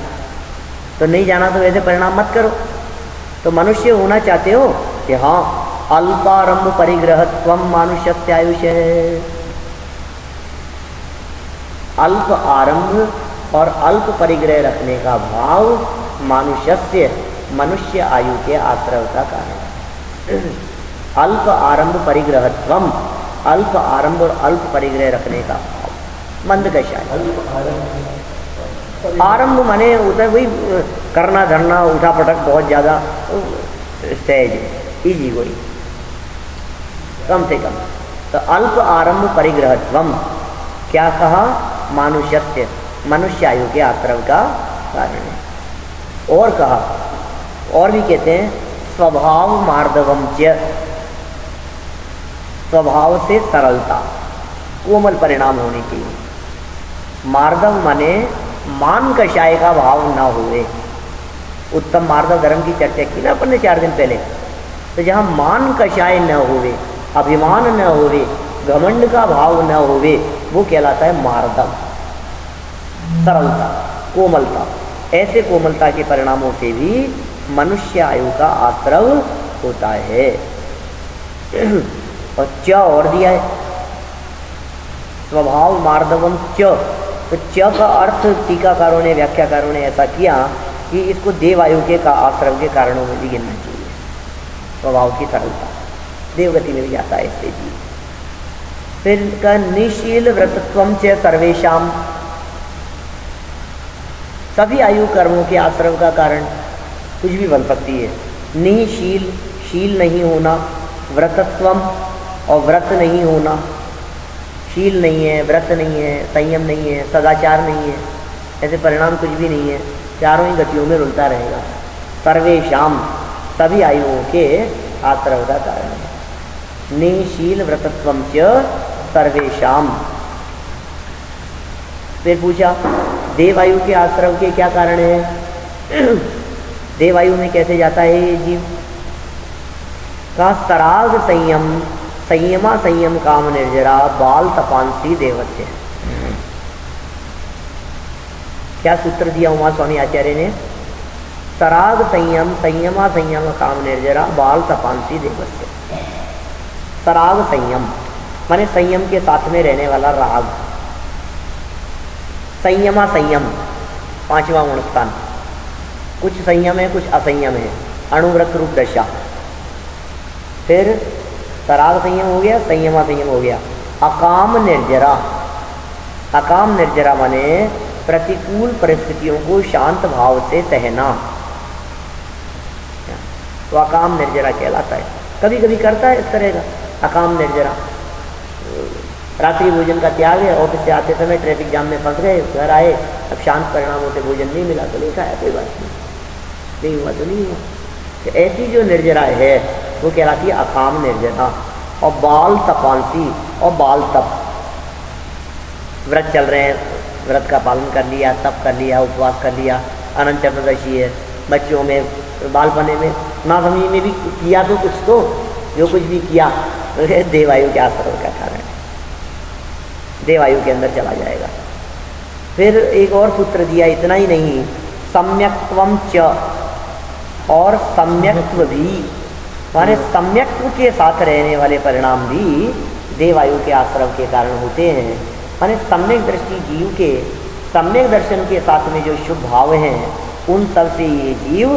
तो नहीं जाना तो वैसे परिणाम मत करो। तो मनुष्य होना चाहते हो कि हाँ, अल्पारंभ परिग्रहत्वम मानुष्यस्य आयुष्य है। अल्प आरंभ और अल्प परिग्रह रखने का भाव मानुष्यस्य, मनुष्य आयु के आश्रय का कारण। अल्प आरंभ परिग्रहत्वम, अल्प आरंभ और अल्प परिग्रह रखने का भाव। मंद कषाय आरंभ माने होता है वही करना धरना उठा पटक, बहुत ज़्यादा सहज इजी कोई कम से कम। तो अल्प आरंभ परिग्रहत्वम क्या कहा? मानुष्यस्य, मनुष्य आयु के आश्रम का कारण है। और कहा, और भी कहते हैं स्वभाव मार्दवम च, स्वभाव से सरलता, कोमल परिणाम होने चाहिए। मार्दव माने मान कषाय का भाव ना हुए। उत्तम मार्दव धर्म की चर्चा की ना अपन ने 4 दिन पहले। तो जहाँ मान कषाय न होवे, अभिमान न होवे, घमंड का भाव न होवे, वो कहलाता है मार्दव, सरलता, कोमलता। ऐसे कोमलता के परिणामों से भी मनुष्य आयु का आश्रव होता है। और च और दिया है स्वभाव मार्दवम च। तो च का अर्थ टीकाकारों ने, व्याख्याकारों ने ऐसा किया कि इसको देवायु के का आश्रम के कारणों में भी गिनना चाहिए। स्वभाव की सरलता देवगति में भी जाता है इससे जी। फिर का निशील व्रतत्वम च सर्वेशाम, सभी आयु कर्मों के आश्रम का कारण कुछ भी बन सकती है। निशील, शील नहीं होना, व्रतत्वम और व्रत नहीं होना, शील नहीं है, व्रत नहीं है, संयम नहीं है, सदाचार नहीं है, ऐसे परिणाम कुछ भी नहीं है, चारों ही गतियों में रुलता रहेगा। सर्वेशाम, सभी आयुओं के आश्रय का कारण है। निशील व्रतत्वम च सर्वेशाम। फिर पूछा देवायु के आश्रय के क्या कारण है? देवायु में कैसे जाता है ये जीव? कहा सराग संयम संयमा संयम काम निर्जरा बाल तपांसी देवत्य। क्या सूत्र दिया उमा स्वामी आचार्य ने? सराग संयम संयमा संयम काम निर्जरा बाल तपांसी देवत्य। सराग संयम माने संयम के साथ में रहने वाला राग। संयमा संयम पांचवा गुणस्थान। कुछ संयम है कुछ असंयम है, अणुव्रत रूप दशा। फिर सराग संयम हो गया, संयमा संयम हो गया। अकाम निर्जरा, अकाम निर्जरा माने प्रतिकूल परिस्थितियों को शांत भाव से सहना, तो अकाम निर्जरा कहलाता है। कभी कभी करता है इस तरह का अकाम निर्जरा। रात्रि भोजन का त्याग है, ऑफिस से आते समय ट्रैफिक जाम में फंस गए, घर आए, अब शांत परिणामों से भोजन नहीं मिला तो नहीं खाया, कोई बात नहीं हुआ तो नहीं हुआ। तो ऐसी जो निर्जरा है वो कहलाती है अकाम निर्जरा। और बाल तपांसी, और बाल तप, व्रत चल रहे हैं, व्रत का पालन कर लिया, तप कर लिया, उपवास कर लिया, अनंत चतुर्दशी है, बच्चों में बालपने में ना समझ में भी किया तो कुछ, तो जो कुछ भी किया तो देवायु के आश्रम का कारण है, देवायु के अंदर चला जाएगा। फिर एक और सूत्र दिया, इतना ही नहीं, सम्यक्त्वम च, और सम्यक्त्व भी माने सम्यक्त्व के साथ रहने वाले परिणाम भी देवायु के आश्रम के कारण होते हैं। माने सम्यक दृष्टि जीव के सम्यक दर्शन के साथ में जो शुभ भाव हैं उन सब से ये जीव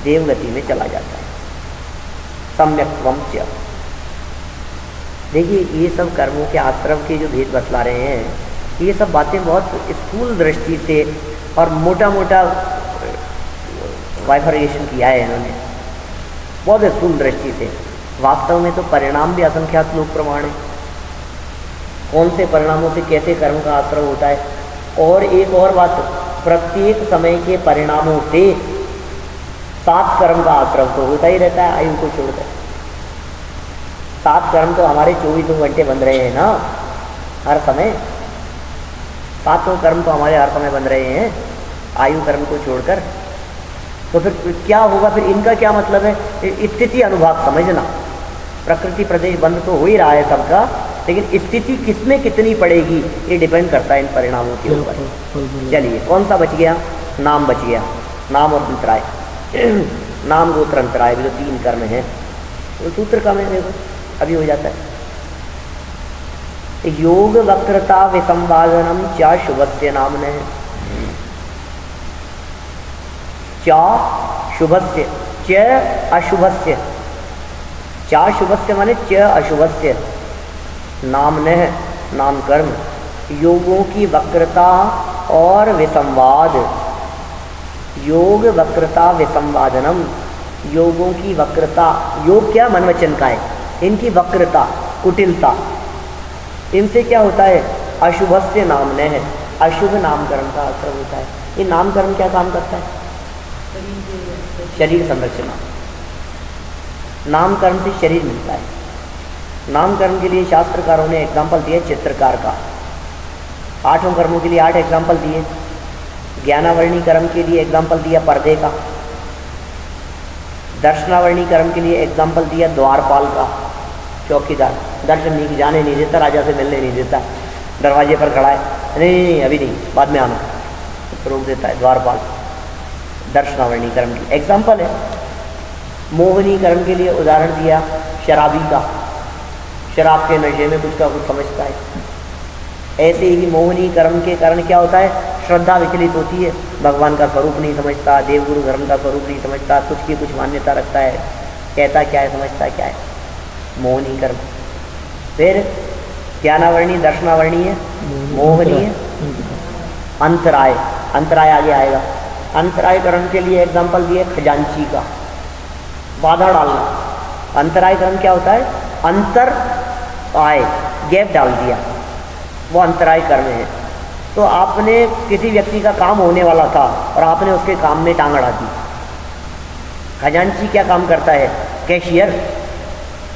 देवगति में चला जाता है। सम्यक्त्वम च, देखिए ये सब कर्मों के आश्रम के जो भेद बतला रहे हैं, ये सब बातें बहुत स्थूल दृष्टि से और मोटा मोटा वाइफरेशन किया है इन्होंने, बहुत स्थूल दृष्टि से। वास्तव में तो परिणाम भी असंख्यात लोक प्रमाण है, कौन से परिणामों से कैसे कर्म का आश्रय होता है। और एक और बात, प्रत्येक समय के परिणामों से 7 कर्म का आश्रय तो होता ही रहता है आयु को छोड़कर। 7 कर्म तो हमारे 24 घंटे बन रहे हैं ना हर समय, 7 कर्म तो हमारे हर समय बन रहे हैं आयु कर्म को छोड़कर। तो फिर क्या होगा, फिर इनका क्या मतलब है? स्थिति अनुभाग समझना। प्रकृति प्रदेश बंद तो हो ही रहा है सबका, लेकिन स्थिति किसमें कितनी पड़ेगी ये डिपेंड करता है इन परिणामों के ऊपर। चलिए कौन सा बच गया? नाम बच गया, नाम और अंतराय। नाम गोत्र अंतराय भी तो 3 कर्म हैं, तो सूत्र का में देखो अभी हो जाता है। योग वक्रता विसंवादनम चा शुभस्य नामने, चा शुभस्य च अशुभस्य, चा शुभस्य माने च अशुभस्य, नामने नाम कर्म, योगों की वक्रता और विसंवाद। योग वक्रता विसंवादनम, योगों की वक्रता, योग क्या मन वचन का है, इनकी वक्रता कुटिलता, इनसे क्या होता है? अशुभस्य नामने है, अशुभ नामकरण का असर होता है। ये नामकरण क्या काम करता है? शरीर संरचना। नामकरण से शरीर मिलता है। नामकरण के लिए शास्त्रकारों ने एग्जाम्पल दिए चित्रकार का, 8 कर्मों के लिए 8 एग्जाम्पल दिए। ज्ञानावर्णी कर्म के लिए एग्जाम्पल दिया पर्दे का, दर्शनावर्णी कर्म के लिए एग्जाम्पल दिया द्वारपाल का, चौकीदार, दर्शन नहीं जाने नहीं देता, राजा से मिलने नहीं देता, दरवाजे पर खड़ा है, नहीं अभी नहीं बाद में आना, रोक देता है, द्वारपाल दर्शनावर्णी कर्म की एग्जाम्पल है। मोहनी कर्म के लिए उदाहरण दिया शराबी का, शराब के नशे में कुछ का कुछ समझता है। ऐसे ही मोहनी कर्म के कारण क्या होता है? श्रद्धा विचलित होती है, भगवान का स्वरूप नहीं समझता, देवगुरु धर्म का स्वरूप नहीं समझता, कुछ की कुछ मान्यता रखता है, कहता क्या है समझता क्या है, मोहनी कर्म। फिर ज्ञानावर्णी दर्शनावर्णी है, मोहनी है। अंतराय, अंतराय आगे आएगा। अंतराय कर्म के लिए एग्जाम्पल दिए खजांची का, बाधा डालना। अंतराय कर्म क्या होता है? अंतर आए, गैप डाल दिया, वो अंतराय कर्म है। तो आपने किसी व्यक्ति का काम होने वाला था और आपने उसके काम में टांग अड़ा दी। खजांची क्या काम करता है? कैशियर।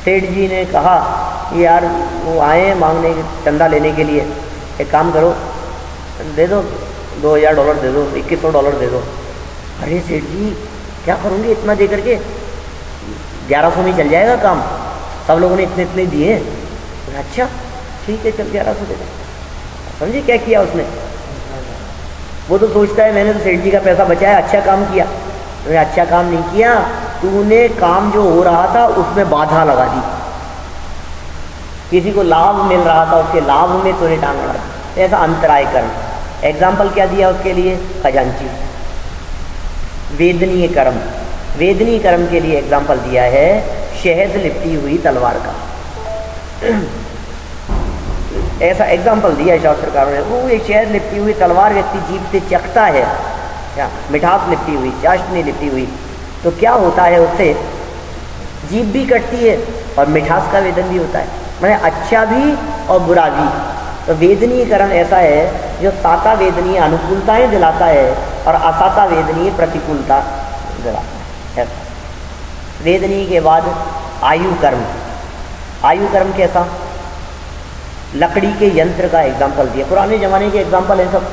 सेठ जी ने कहा कि यार वो आए मांगने चंदा लेने के लिए, एक काम करो दे दो, $2000 दे दो, $2100 दे दो। अरे सेठ जी क्या करूँगी इतना दे करके, 1100 में चल जाएगा काम, सब लोगों ने इतने इतने दिए। अच्छा ठीक है चल 1100 दे दे। समझे क्या किया उसने? वो तो सोचता है मैंने तो सेठ जी का पैसा बचाया, अच्छा काम किया। मैंने अच्छा काम नहीं किया, तूने काम जो हो रहा था उसमें बाधा लगा दी। किसी को लाभ मिल रहा था उसके लाभ में तूने टांग अड़ा दी, ऐसा अंतराय कर्म। एग्जाम्पल क्या दिया उसके लिए? खजांची। वेदनीय कर्म, वेदनीय कर्म के लिए एग्जाम्पल दिया है शहद लिपटी हुई तलवार का। ऐसा एग्जाम्पल दिया है शास्त्रकारों ने। वो एक शहद लिपटी हुई तलवार व्यक्ति जीभ से चखता है, क्या मिठास लिपटी हुई, चाशनी लिपटी हुई, तो क्या होता है उससे? जीभ भी कटती है और मिठास का वेदन भी होता है, मैंने अच्छा भी और बुरा भी। तो वेदनीय कर्म ऐसा है जो साता वेदनीय अनुकूलताएं दिलाता है और असाता वेदनीय प्रतिकूलता दिलाता है। वेदनीय के बाद आयु कर्म। आयु कर्म कैसा? लकड़ी के यंत्र का एग्जाम्पल दिया। पुराने ज़माने के एग्जाम्पल है सब।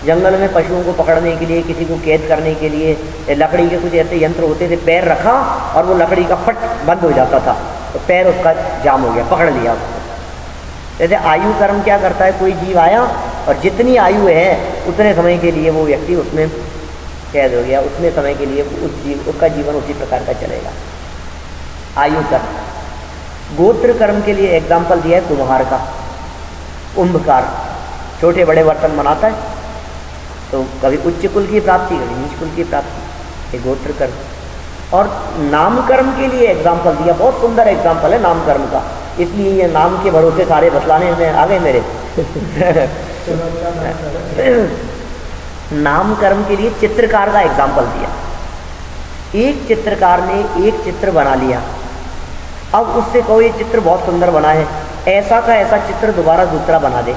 जंगल में पशुओं को पकड़ने के लिए, किसी को कैद करने के लिए लकड़ी के कुछ ऐसे यंत्र होते थे। पैर रखा और वो लकड़ी का फट बंद हो जाता था, तो पैर उसका जाम हो गया, पकड़ लिया उसको। जैसे आयु कर्म क्या करता है? कोई जीव आया और जितनी आयु है उतने समय के लिए वो व्यक्ति उसमें कैद हो गया, उतने समय के लिए उसका जीवन उसी प्रकार का चलेगा। आयु कर्म। गोत्र कर्म के लिए एग्जाम्पल दिया है कुम्हार का। कुंभकार छोटे बड़े बर्तन बनाता है, तो कभी उच्च कुल की प्राप्ति, कभी नीच कुल की प्राप्ति, ये गोत्र कर्म। और नामकर्म के लिए एग्जाम्पल दिया, बहुत सुंदर एग्जाम्पल है नामकर्म का, इसलिए ये नाम के भरोसे सारे बतलाने में आ गए मेरे। नामकर्म के लिए चित्रकार का एग्जाम्पल दिया। एक चित्रकार ने एक चित्र बना लिया, अब उससे कहो ये चित्र बहुत सुंदर बना है, ऐसा का ऐसा चित्र दोबारा दूसरा बना दे।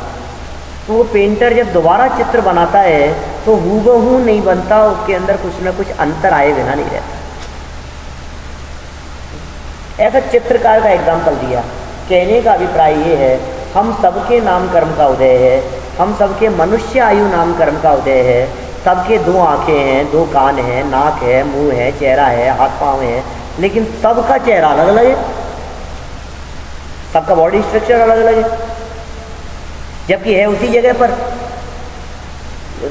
तो वो पेंटर जब दोबारा चित्र बनाता है तो हूबहू नहीं बनता, उसके अंदर कुछ ना कुछ अंतर आए बिना नहीं रहता। ऐसा चित्रकार का एग्जाम्पल दिया। कहने का अभिप्राय ये है, हम सबके नाम कर्म का उदय है, हम सबके मनुष्य आयु नाम कर्म का उदय है। सबके 2 आंखें हैं, 2 कान हैं, नाक है, मुंह है, चेहरा है, हाथ पाँव है, लेकिन सबका चेहरा अलग अलग है, सबका बॉडी स्ट्रक्चर अलग अलग है, जबकि है उसी जगह पर।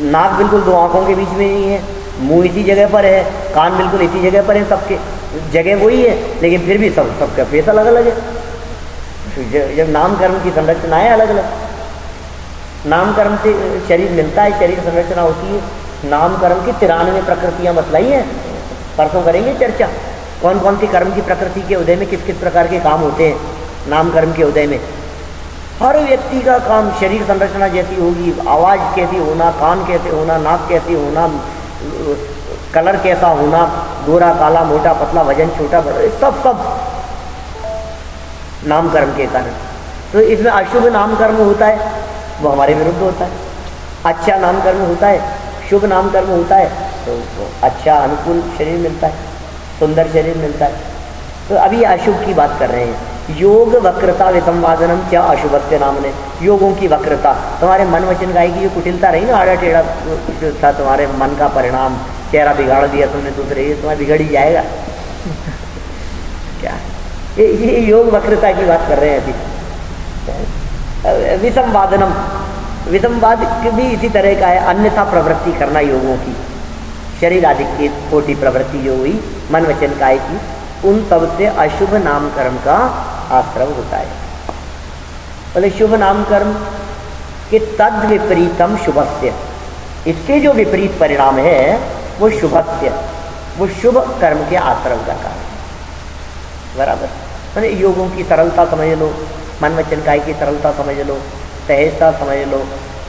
नाक बिल्कुल 2 आंखों के बीच में नहीं है, मुंह इसी जगह पर है, कान बिल्कुल इसी जगह पर है, सबके जगह वही है, लेकिन फिर भी सबका फेस अलग अलग है। जब नाम कर्म की संरचना है अलग अलग, नाम कर्म से शरीर मिलता है, शरीर संरचना होती है। नाम कर्म की 93 प्रकृतियाँ बतलाई हैं, परसों करेंगे चर्चा, कौन कौन सी कर्म की प्रकृति के उदय में किस किस प्रकार के काम होते हैं। नाम कर्म के उदय में हर व्यक्ति का काम, शरीर संरचना जैसी होगी, आवाज़ कैसी होना, कान कैसे होना, नाक कैसी होना, कलर कैसा होना, गोरा काला मोटा पतला, वजन छोटा बड़ा, सब नाम कर्म के कारण। तो इसमें अशुभ नाम कर्म होता है, वो हमारे विरुद्ध होता है। अच्छा नाम कर्म होता है, शुभ नाम कर्म होता है, तो अच्छा अनुकूल शरीर मिलता है, सुंदर शरीर मिलता है। तो अभी अशुभ की बात कर रहे हैं। योग वक्रता विसंवादनम क्या अशुभस्य नाम ने। योगों की वक्रता, तुम्हारे मन वचन काया की जो कुटिलता रही ना, आड़ा टेढ़ा जो था तुम्हारे मन का परिणाम, चेहरा बिगाड़ दिया तुमने दूसरे, ये तुम्हारा बिगड़ ही जाएगा। क्या ये योग वक्रता की बात कर रहे हैं अभी। विसंवादनम, विसंवाद भी इसी तरह का है, अन्यथा प्रवृत्ति करना योगों की, शरीर आदि की खोटी प्रवृत्ति जो हुई मन वचन काय की, उन सब से अशुभ नाम कर्म का आश्रम होता है। बोले शुभ नाम कर्म के तद विपरीतम शुभस्य, इसके जो विपरीत परिणाम है वो शुभस्य, वो शुभ कर्म के आश्रम का कारण। बराबर, मैंने योगों की सरलता समझ लो, मन वचन काय की सरलता समझ लो, सहजता समझ लो,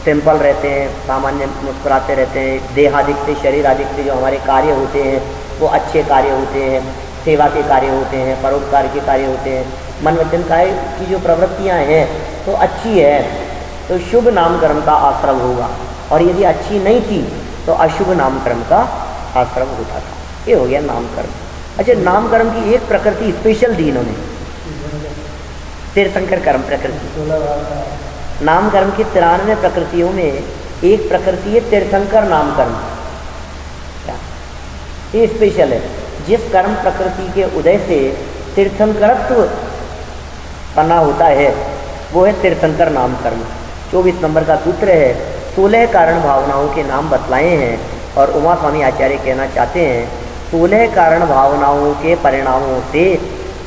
सिंपल रहते हैं, सामान्य मुस्कुराते रहते हैं, देहादिक से शरीर आदिक से जो हमारे कार्य होते हैं वो अच्छे कार्य होते हैं, सेवा के कार्य होते हैं, परोपकार के कार्य होते हैं। मन वचन काय की जो प्रवृत्तियां हैं तो अच्छी है, तो शुभ नाम कर्म का आश्रम होगा, और यदि अच्छी नहीं थी तो अशुभ नाम कर्म का आश्रम होता था। ये हो गया नाम कर्म। अच्छा, नाम कर्म की एक प्रकृति स्पेशल दी इन्होंने, तीर्थंकर कर्म प्रकृति। नाम कर्म की 93 प्रकृतियों में एक प्रकृति है तीर्थंकर नाम कर्म। क्या ये स्पेशल है? जिस कर्म प्रकृति के उदय से तीर्थंकरत्व पन्ना होता है, वो है तीर्थंकर नाम कर्म। 24 नंबर का सूत्र है, 16 कारण भावनाओं के नाम बतलाए हैं और उमा स्वामी आचार्य कहना चाहते हैं 16 कारण भावनाओं के परिणामों से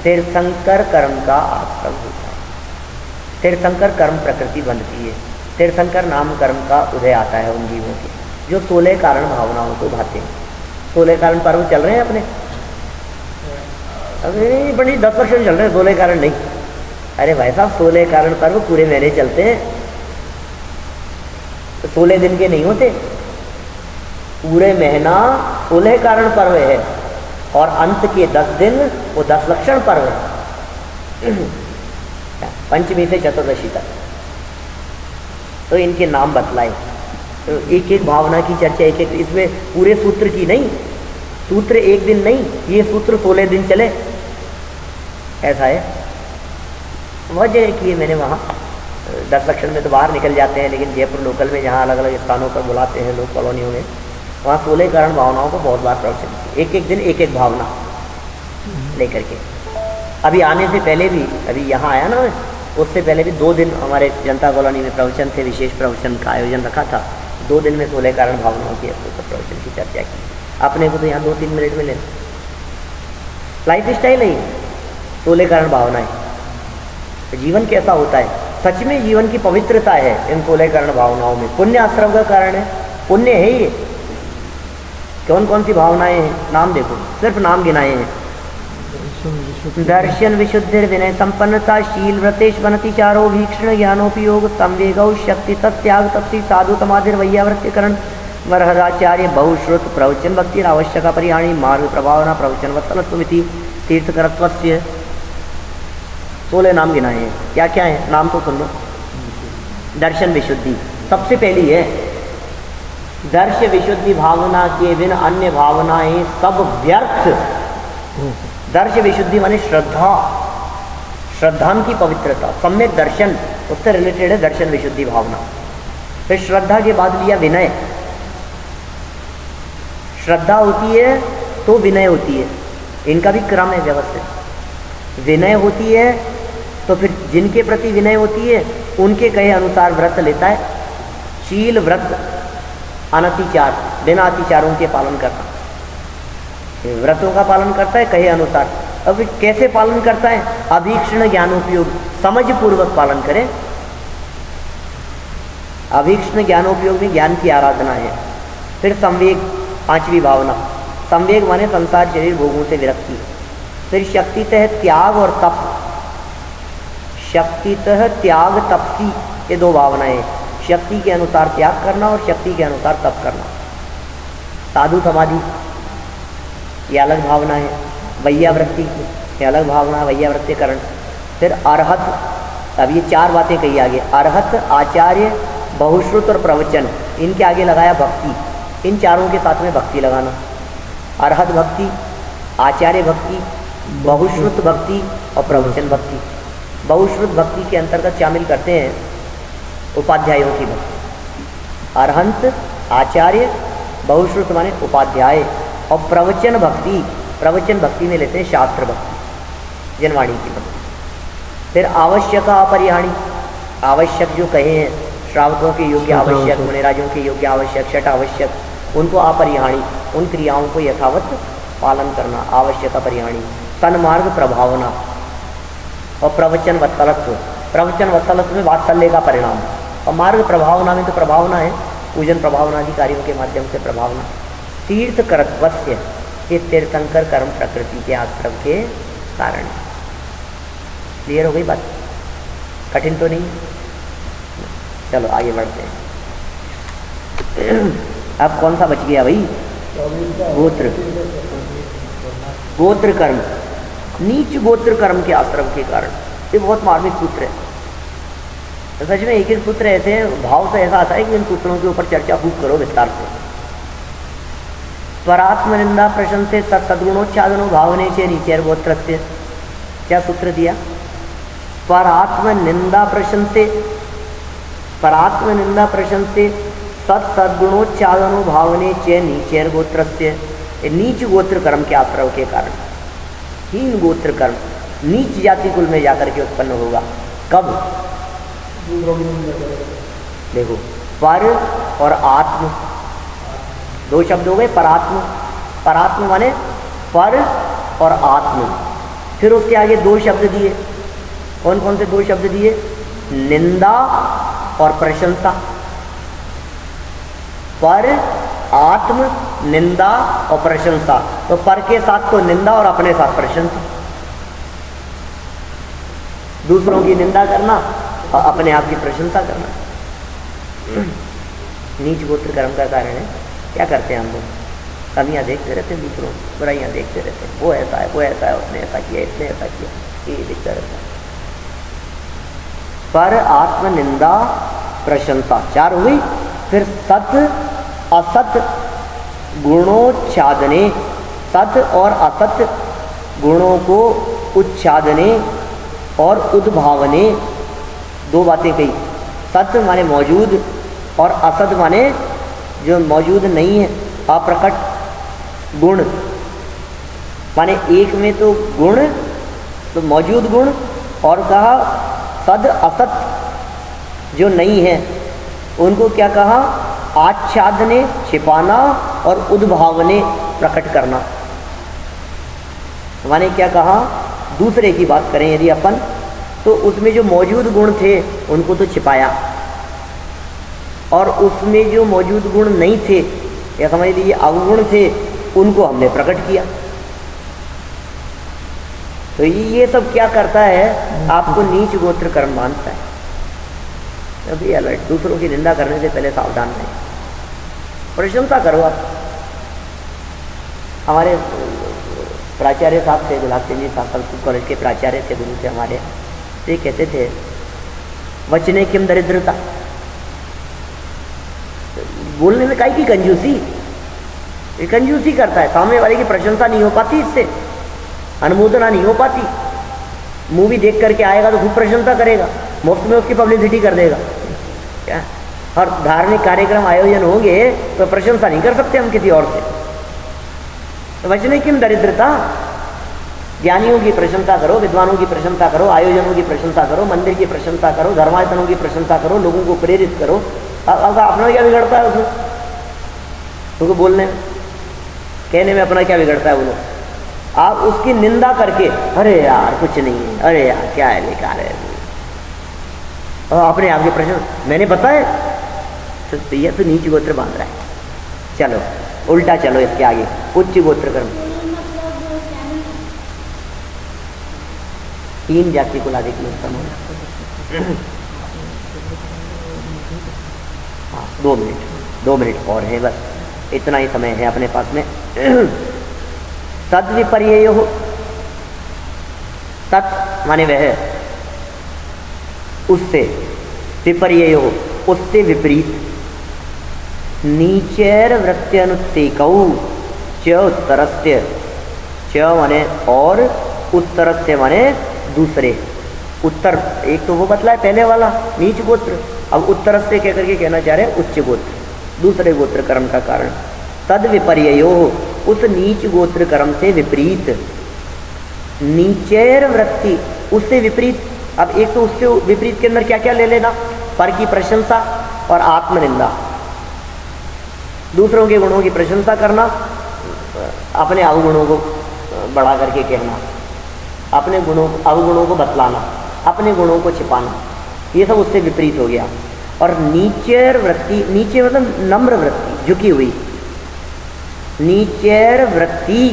तीर्थंकर कर्म का आश्रम होता है। तीर्थंकर कर्म प्रकृति बनती है, तीर्थंकर नाम कर्म का उदय आता है उन जीवों के जो 16 कारण भावनाओं को भाते हैं। 16 कारण पर्व चल रहे हैं अपने, अरे बड़ी 10 वर्ष चल रहे हैं, 16 कारण नहीं। अरे भाई साहब 16 कारण पर्व पूरे महीने चलते हैं, तो 16 दिन के नहीं होते, पूरे महीना 16 कारण पर्व है और अंत के 10 दिन वो 10 लक्षण पर्व है, पंचमी से चतुर्दशी तक। तो इनके नाम बतलाए, तो एक एक भावना की चर्चा, एक एक, इसमें पूरे सूत्र की नहीं, सूत्र एक दिन नहीं, ये सूत्र 16 दिन चले, ऐसा है। वजह है कि ये मैंने वहाँ 10 लक्षण में तो बाहर निकल जाते हैं, लेकिन जयपुर लोकल में जहाँ अलग अलग स्थानों पर बुलाते हैं लोग कॉलोनियों में, वहाँ 16 कारण भावनाओं को बहुत बार प्रवचन किया, एक एक दिन एक एक भावना लेकर के। अभी आने से पहले भी, अभी यहाँ आया ना, उससे पहले भी 2 दिन हमारे जनता कॉलोनी में प्रवचन थे, विशेष प्रवचन का आयोजन रखा था। 2 दिन में 16 कारण भावनाओं की प्रवचन की चर्चा की। अपने को तो यहाँ 2-3 मिनट में ले, लाइफ स्टाइल है 16 कारण भावनाएं। जीवन कैसा होता है, सच में जीवन की पवित्रता है इन 16 कारण भावनाओं में। पुण्य आश्रम का कारण है, पुण्य है ये। कौन कौन सी भावनाएं हैं, नाम देखो, सिर्फ नाम गिनाए हैं। दर्शन विशुद्धि विनय संपन्नता शील व्रतेश वनति चारो भीक्षण ज्ञानोपयोग संवेगौ शक्ति तत्याग तपसी साधु समाधिर वैयावृत्तिकरण वरहदाचार्य बहुश्रुत प्रवचन भक्ति आवश्यक परिहाणी मार्ग प्रभावना प्रवचन वत्सलत्वमिति तीर्थकरत्वस्य 16 नाम गिनाए हैं। क्या क्या है, नाम तो सुन लो। दर्शन विशुद्धि सबसे पहली है। दर्श विशुद्धि भावना के बिन अन्य भावनाएं सब व्यर्थ। दर्श विशुद्धि माने श्रद्धा, श्रद्धा की पवित्रता, सम्यक दर्शन, उससे रिलेटेड है दर्शन विशुद्धि भावना। फिर श्रद्धा के बाद लिया विनय। श्रद्धा होती है तो विनय होती है, इनका भी क्रम है व्यवस्थित। विनय होती है तो फिर जिनके प्रति विनय होती है उनके कहे अनुसार व्रत लेता है। शील व्रत अनतिचार, बिना अतिचारों के पालन करना, व्रतों का पालन करता है कहे अनुसार। अब कैसे पालन करता है, अभीक्षण ज्ञानोपयोग, समझ पूर्वक पालन करें। अभीक्षण ज्ञानोपयोग में ज्ञान की आराधना है। फिर संवेग, 5वीं भावना, संवेग माने संसार शरीर भोगों से विरक्ति। फिर शक्तितः त्याग और तप, शक्तितः त्याग तपसी, ये 2 भावनाएं, शक्ति के अनुसार त्याग करना और शक्ति के अनुसार तप करना। साधु समाधि ये अलग भावना है। वैयावृत्ति ये अलग भावना, वैयावृत्तिकरण। फिर अरहत, अब ये 4 बातें कही आगे, अरहत, आचार्य, बहुश्रुत और प्रवचन, इनके आगे लगाया भक्ति। इन चारों के साथ में भक्ति लगाना, अरहत भक्ति, आचार्य भक्ति, बहुश्रुत भक्ति और प्रवचन भक्ति। बहुश्रुत भक्ति के अंतर्गत शामिल करते हैं उपाध्यायों की भक्ति। अरहंत, आचार्य, बहुश्रुत माने उपाध्याय और प्रवचन भक्ति, प्रवचन भक्ति में लेते हैं शास्त्र भक्ति, जनवाणी की भक्ति। फिर आवश्यक अपरिहाणी, आवश्यक जो कहे हैं, श्रावकों के योग्य आवश्यक, मुनिराजों के योग्य आवश्यक, षट आवश्यक, उनको अपरिहाणी, उन क्रियाओं को यथावत पालन करना, आवश्यक अपरिहाणी। सन्मार्ग प्रभावना और प्रवचन वत्सलत्व, प्रवचन वत्सलत्व में वात्सल्य का परिणाम। और मार्ग प्रभावना में तो प्रभावना है, पूजन प्रभावना आदि कार्यों के माध्यम से प्रभावना। तीर्थकरत्वस्य, ये तीर्थंकर कर्म प्रकृति के आश्रम के कारण। क्लियर हो गई बात, कठिन तो नहीं। चलो आगे बढ़ते हैं। अब कौन सा बच गया भाई, गोत्र, गोत्र कर्म, नीच गोत्र कर्म के आश्रम के कारण। ये बहुत मार्मिक सूत्र है। तो सच में एक एक सूत्र ऐसे भाव से ऐसा आता है कि इन सूत्रों के ऊपर चर्चा खूब करो विस्तार से। परात्म निंदा प्रशंसे सद्गुणोच्चादनो भावने से नीचेर गोत्र से, क्या सूत्र दिया, परात्म निंदा प्रशंसे, परात्म निंदा प्रशंसे सद्गुणोच्चादनो भावने चे नीचेर गोत्र से। नीच गोत्र कर्म के आश्रम के कारण, हीन गोत्र कर्म, नीच जाति कुल में जाकर के उत्पन्न होगा। कब?
दूसरों की निंदा करेगा।
देखो, पर और आत्म, दो शब्द हो गए। परात्म, परात्म माने पर और आत्म। फिर उसके आगे दो शब्द दिए। कौन कौन से दो शब्द दिए? निंदा और प्रशंसा। पर, आत्म, निंदा और प्रशंसा। तो पर के साथ तो निंदा और अपने साथ प्रशंसा। दूसरों की निंदा करना और अपने आप की प्रशंसा करना नीच गोत्र कर्म का कारण है। क्या करते हैं हम लोग? कमियां देखते रहते हैं, दूसरों बुराइयां देखते रहते हैं। वो ऐसा है, वो ऐसा है, उसने ऐसा किया, इसने ऐसा किया, ये दिखता रहता है। पर, आत्म, निंदा, प्रशंसा, चार हुई। फिर सत असत गुणोच्छादने, सत और असत गुणों को उच्छादने और उद्भावने, दो बातें कही। सत माने मौजूद और असत माने जो मौजूद नहीं है, अप्रकट गुण। माने एक में तो गुण, तो मौजूद गुण, और कहा सद असत जो नहीं है उनको क्या कहा? आच्छादने, छिपाना, और उद्भावने, प्रकट करना। माने क्या कहा? दूसरे की बात करें यदि अपन, तो उसमें जो मौजूद गुण थे उनको तो छिपाया, और उसमें जो मौजूद गुण नहीं थे या समझ लीजिए अवगुण थे उनको हमने प्रकट किया। तो ये सब क्या करता है? आपको नीच गोत्र कर्म मानता है। अभी अलर्ट, दूसरों की निंदा करने से पहले सावधान रहें, प्रशंसा करो। आप हमारे प्राचार्य साहब थे, गुलाब सिंह जी साहब संस्कृत कॉलेज के प्राचार्य थे, गुरु थे हमारे। ये कहते थे वचने किम दरिद्रता, बोलने में काई की कंजूसी। ये कंजूसी करता है, सामने वाले की प्रशंसा नहीं हो पाती, इससे अनुमोदना नहीं हो पाती। मूवी देख करके आएगा तो खूब प्रशंसा करेगा, मुफ्त में उसकी पब्लिसिटी कर देगा क्या। और धार्मिक कार्यक्रम आयोजन होंगे तो प्रशंसा नहीं कर सकते हम किसी और से। तो वचने किम दरिद्रता, ज्ञानियों की प्रशंसा करो, विद्वानों की प्रशंसा करो, आयोजनों की प्रशंसा करो, मंदिर की प्रशंसा करो, धर्मायतनों की प्रशंसा करो, लोगों को प्रेरित करो। अब अपना क्या बिगड़ता है उसमें? उसको बोलने में, कहने में अपना क्या बिगड़ता है? बोलो, आप उसकी निंदा करके अरे यार कुछ नहीं है, अरे यार क्या है, बेकार है, और अपने आप के प्रश्न मैंने बताया, तो यह तो नीच गोत्र बांध रहा है। चलो उल्टा चलो, इसके आगे उच्च गोत्र कर्म। 3 जाति को लादे की उत्तम होना। हाँ 2 मिनट और है, बस इतना ही समय है अपने पास में। तद्विपर्य हो, तत् माने वह, उससे, विपर्य हो उससे विपरीत। नीचैर वृत्त्यनुत्तेकौ च उत्तरस्य, च माने और, उत्तरस्य माने दूसरे। उत्तर एक तो वो बतला है पहले वाला नीच गोत्र, अब उत्तरस्य कह करके कहना चाह रहे हैं उच्च गोत्र, दूसरे गोत्र कर्म का कारण। तद विपर्यो, उस नीच गोत्र कर्म से विपरीत। नीचैर वृत्ति, उससे विपरीत। अब एक तो उससे विपरीत के अंदर क्या क्या ले लेना? पर की प्रशंसा और आत्मनिंदा, दूसरों के गुणों की प्रशंसा करना, अपने अवगुणों को बढ़ा करके कहना, अपने गुणों अवगुणों को बतलाना, अपने गुणों को छिपाना, ये सब उससे विपरीत हो गया। और नीचैर वृत्ति, नीचे मतलब नम्र वृत्ति, झुकी हुई। नीचैर वृत्ति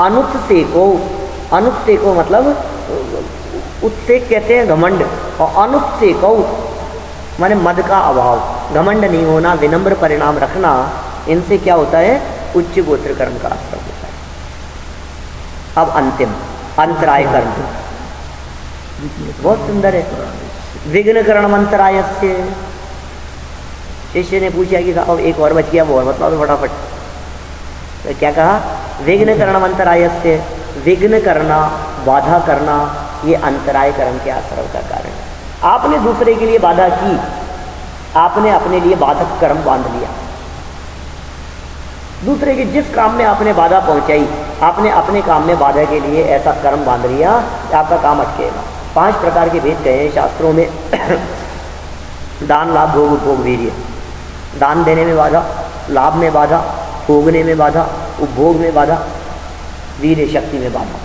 अनुत्सेको, अनुत्सेको मतलब उत्सेक कहते हैं घमंड, और अनुत्सेको माने मद का अभाव, घमंड नहीं होना, विनम्र परिणाम रखना, इनसे क्या होता है? उच्च गोत्र कर्म का असर होता है। अब अंतिम अंतराय कर्म बहुत सुंदर है। विघ्न करणम अंतरायस्य, शिष्य ने पूछा कि साहब एक और बच गया, वो और बतलाओ तो फटाफट। तो क्या कहा? विघ्न करणम अंतरायस्य, विघ्न करना, बाधा करना, ये अंतराय कर्म के आश्रम का कारण है। आपने दूसरे के लिए बाधा की, आपने अपने लिए बाधक कर्म बांध लिया। दूसरे के जिस काम में आपने बाधा पहुंचाई, आपने अपने काम में बाधा के लिए ऐसा कर्म बांध लिया, आपका काम अटकेगा। 5 प्रकार के भेद कहे हैं शास्त्रों में। दान, लाभ, भोग, उपभोग, वीर्य। दान देने में बाधा, लाभ में बाधा, भोगने में बाधा, उपभोग में बाधा, वीर्य शक्ति में बाधा।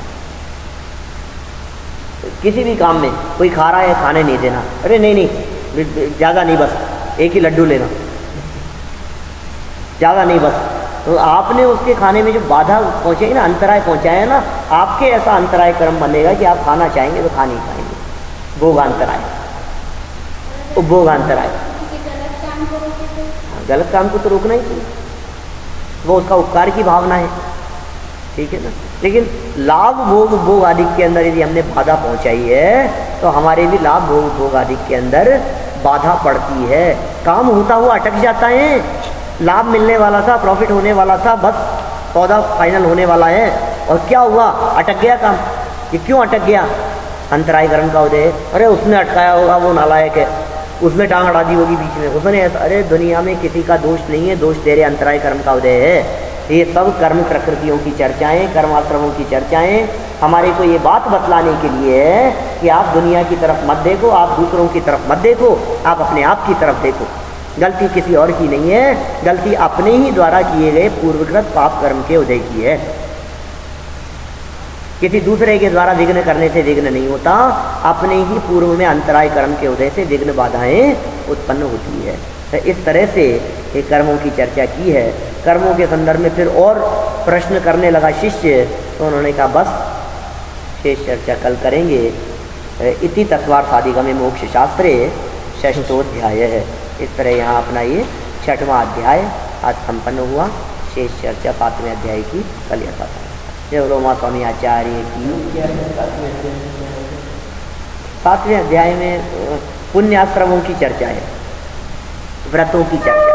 किसी भी काम में कोई खा रहा है, खाने नहीं देना, अरे नहीं ज़्यादा नहीं, बस एक ही लड्डू लेना, ज़्यादा नहीं बस। तो आपने उसके खाने में जो बाधा पहुँचाई ना, अंतराय पहुँचाया ना, आपके ऐसा अंतराय कर्म बनेगा कि आप खाना चाहेंगे तो खा नहीं पाएंगे। भोगांतराय, उपभोगांतराय। गलत काम को तो रोकना ही चाहिए, वो उसका उपकार की भावना है, ठीक है ना। लेकिन लाभ, भोग, उपभोग आदि के अंदर यदि हमने बाधा पहुंचाई है तो हमारे भी लाभ, भोग, उपभोग आदि के अंदर बाधा पड़ती है। काम होता हुआ अटक जाता है, लाभ मिलने वाला था, प्रॉफिट होने वाला था, बस सौदा फाइनल होने वाला है, और क्या हुआ, अटक गया काम। ये क्यों अटक गया? अंतरायकरण का उदय। अरे उसने अटकाया होगा, वो नालायक है, उसने टांग अड़ा दी होगी बीच में, उसने ऐसा। अरे दुनिया में किसी का दोष नहीं है, दोष तेरे अंतराय कर्म का उदय है। ये सब कर्म प्रकृतियों की चर्चाएं, कर्माश्रमों की चर्चाएं हमारे को ये बात बतलाने के लिए है कि आप दुनिया की तरफ मत देखो, आप दूसरों की तरफ मत देखो, आप अपने आप की तरफ देखो। गलती किसी और की नहीं है, गलती अपने ही द्वारा किए गए पूर्वकृत पाप कर्म के उदय की है। किसी दूसरे के द्वारा विघ्न करने से विघ्न नहीं होता, अपने ही पूर्व में अंतराय कर्म के उदय से विघ्न बाधाएं उत्पन्न होती है। तो इस तरह से ये कर्मों की चर्चा की है। कर्मों के संदर्भ में फिर और प्रश्न करने लगा शिष्य, तो उन्होंने कहा बस शेष चर्चा कल करेंगे। इति तत्वार्थादिगमे मोक्ष शास्त्रे षष्ठोध्याय है। इस तरह यहाँ अपना ये 6वां अध्याय आज संपन्न हुआ। शेष चर्चा 7वें अध्याय की कल यथा। जय रोमा स्वामी आचार्य की। 7वें अध्याय में पुण्याश्रमों की चर्चा है, व्रतों की चर्चा,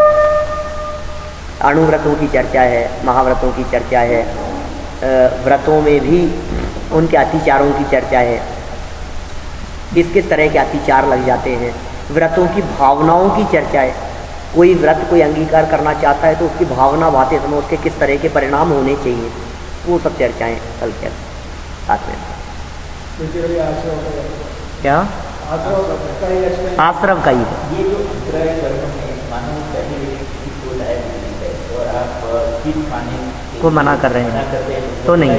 अणुव्रतों की चर्चा है, महाव्रतों की चर्चा है, व्रतों में भी उनके अतिचारों की चर्चा है, किस किस तरह के अतिचार लग जाते हैं। व्रतों की भावनाओं की चर्चा है, कोई व्रत कोई अंगीकार करना चाहता है तो उसकी भावना भाते समय उसके किस तरह के परिणाम होने चाहिए, वो सब चर्चाएं कल के साथ में। क्या आश्रम का ही है
ये जो अंतराय कर्म में मानो पहले किसी को डायबिटीज है और आप चीज खाने
को मना कर रहे हैं तो नहीं।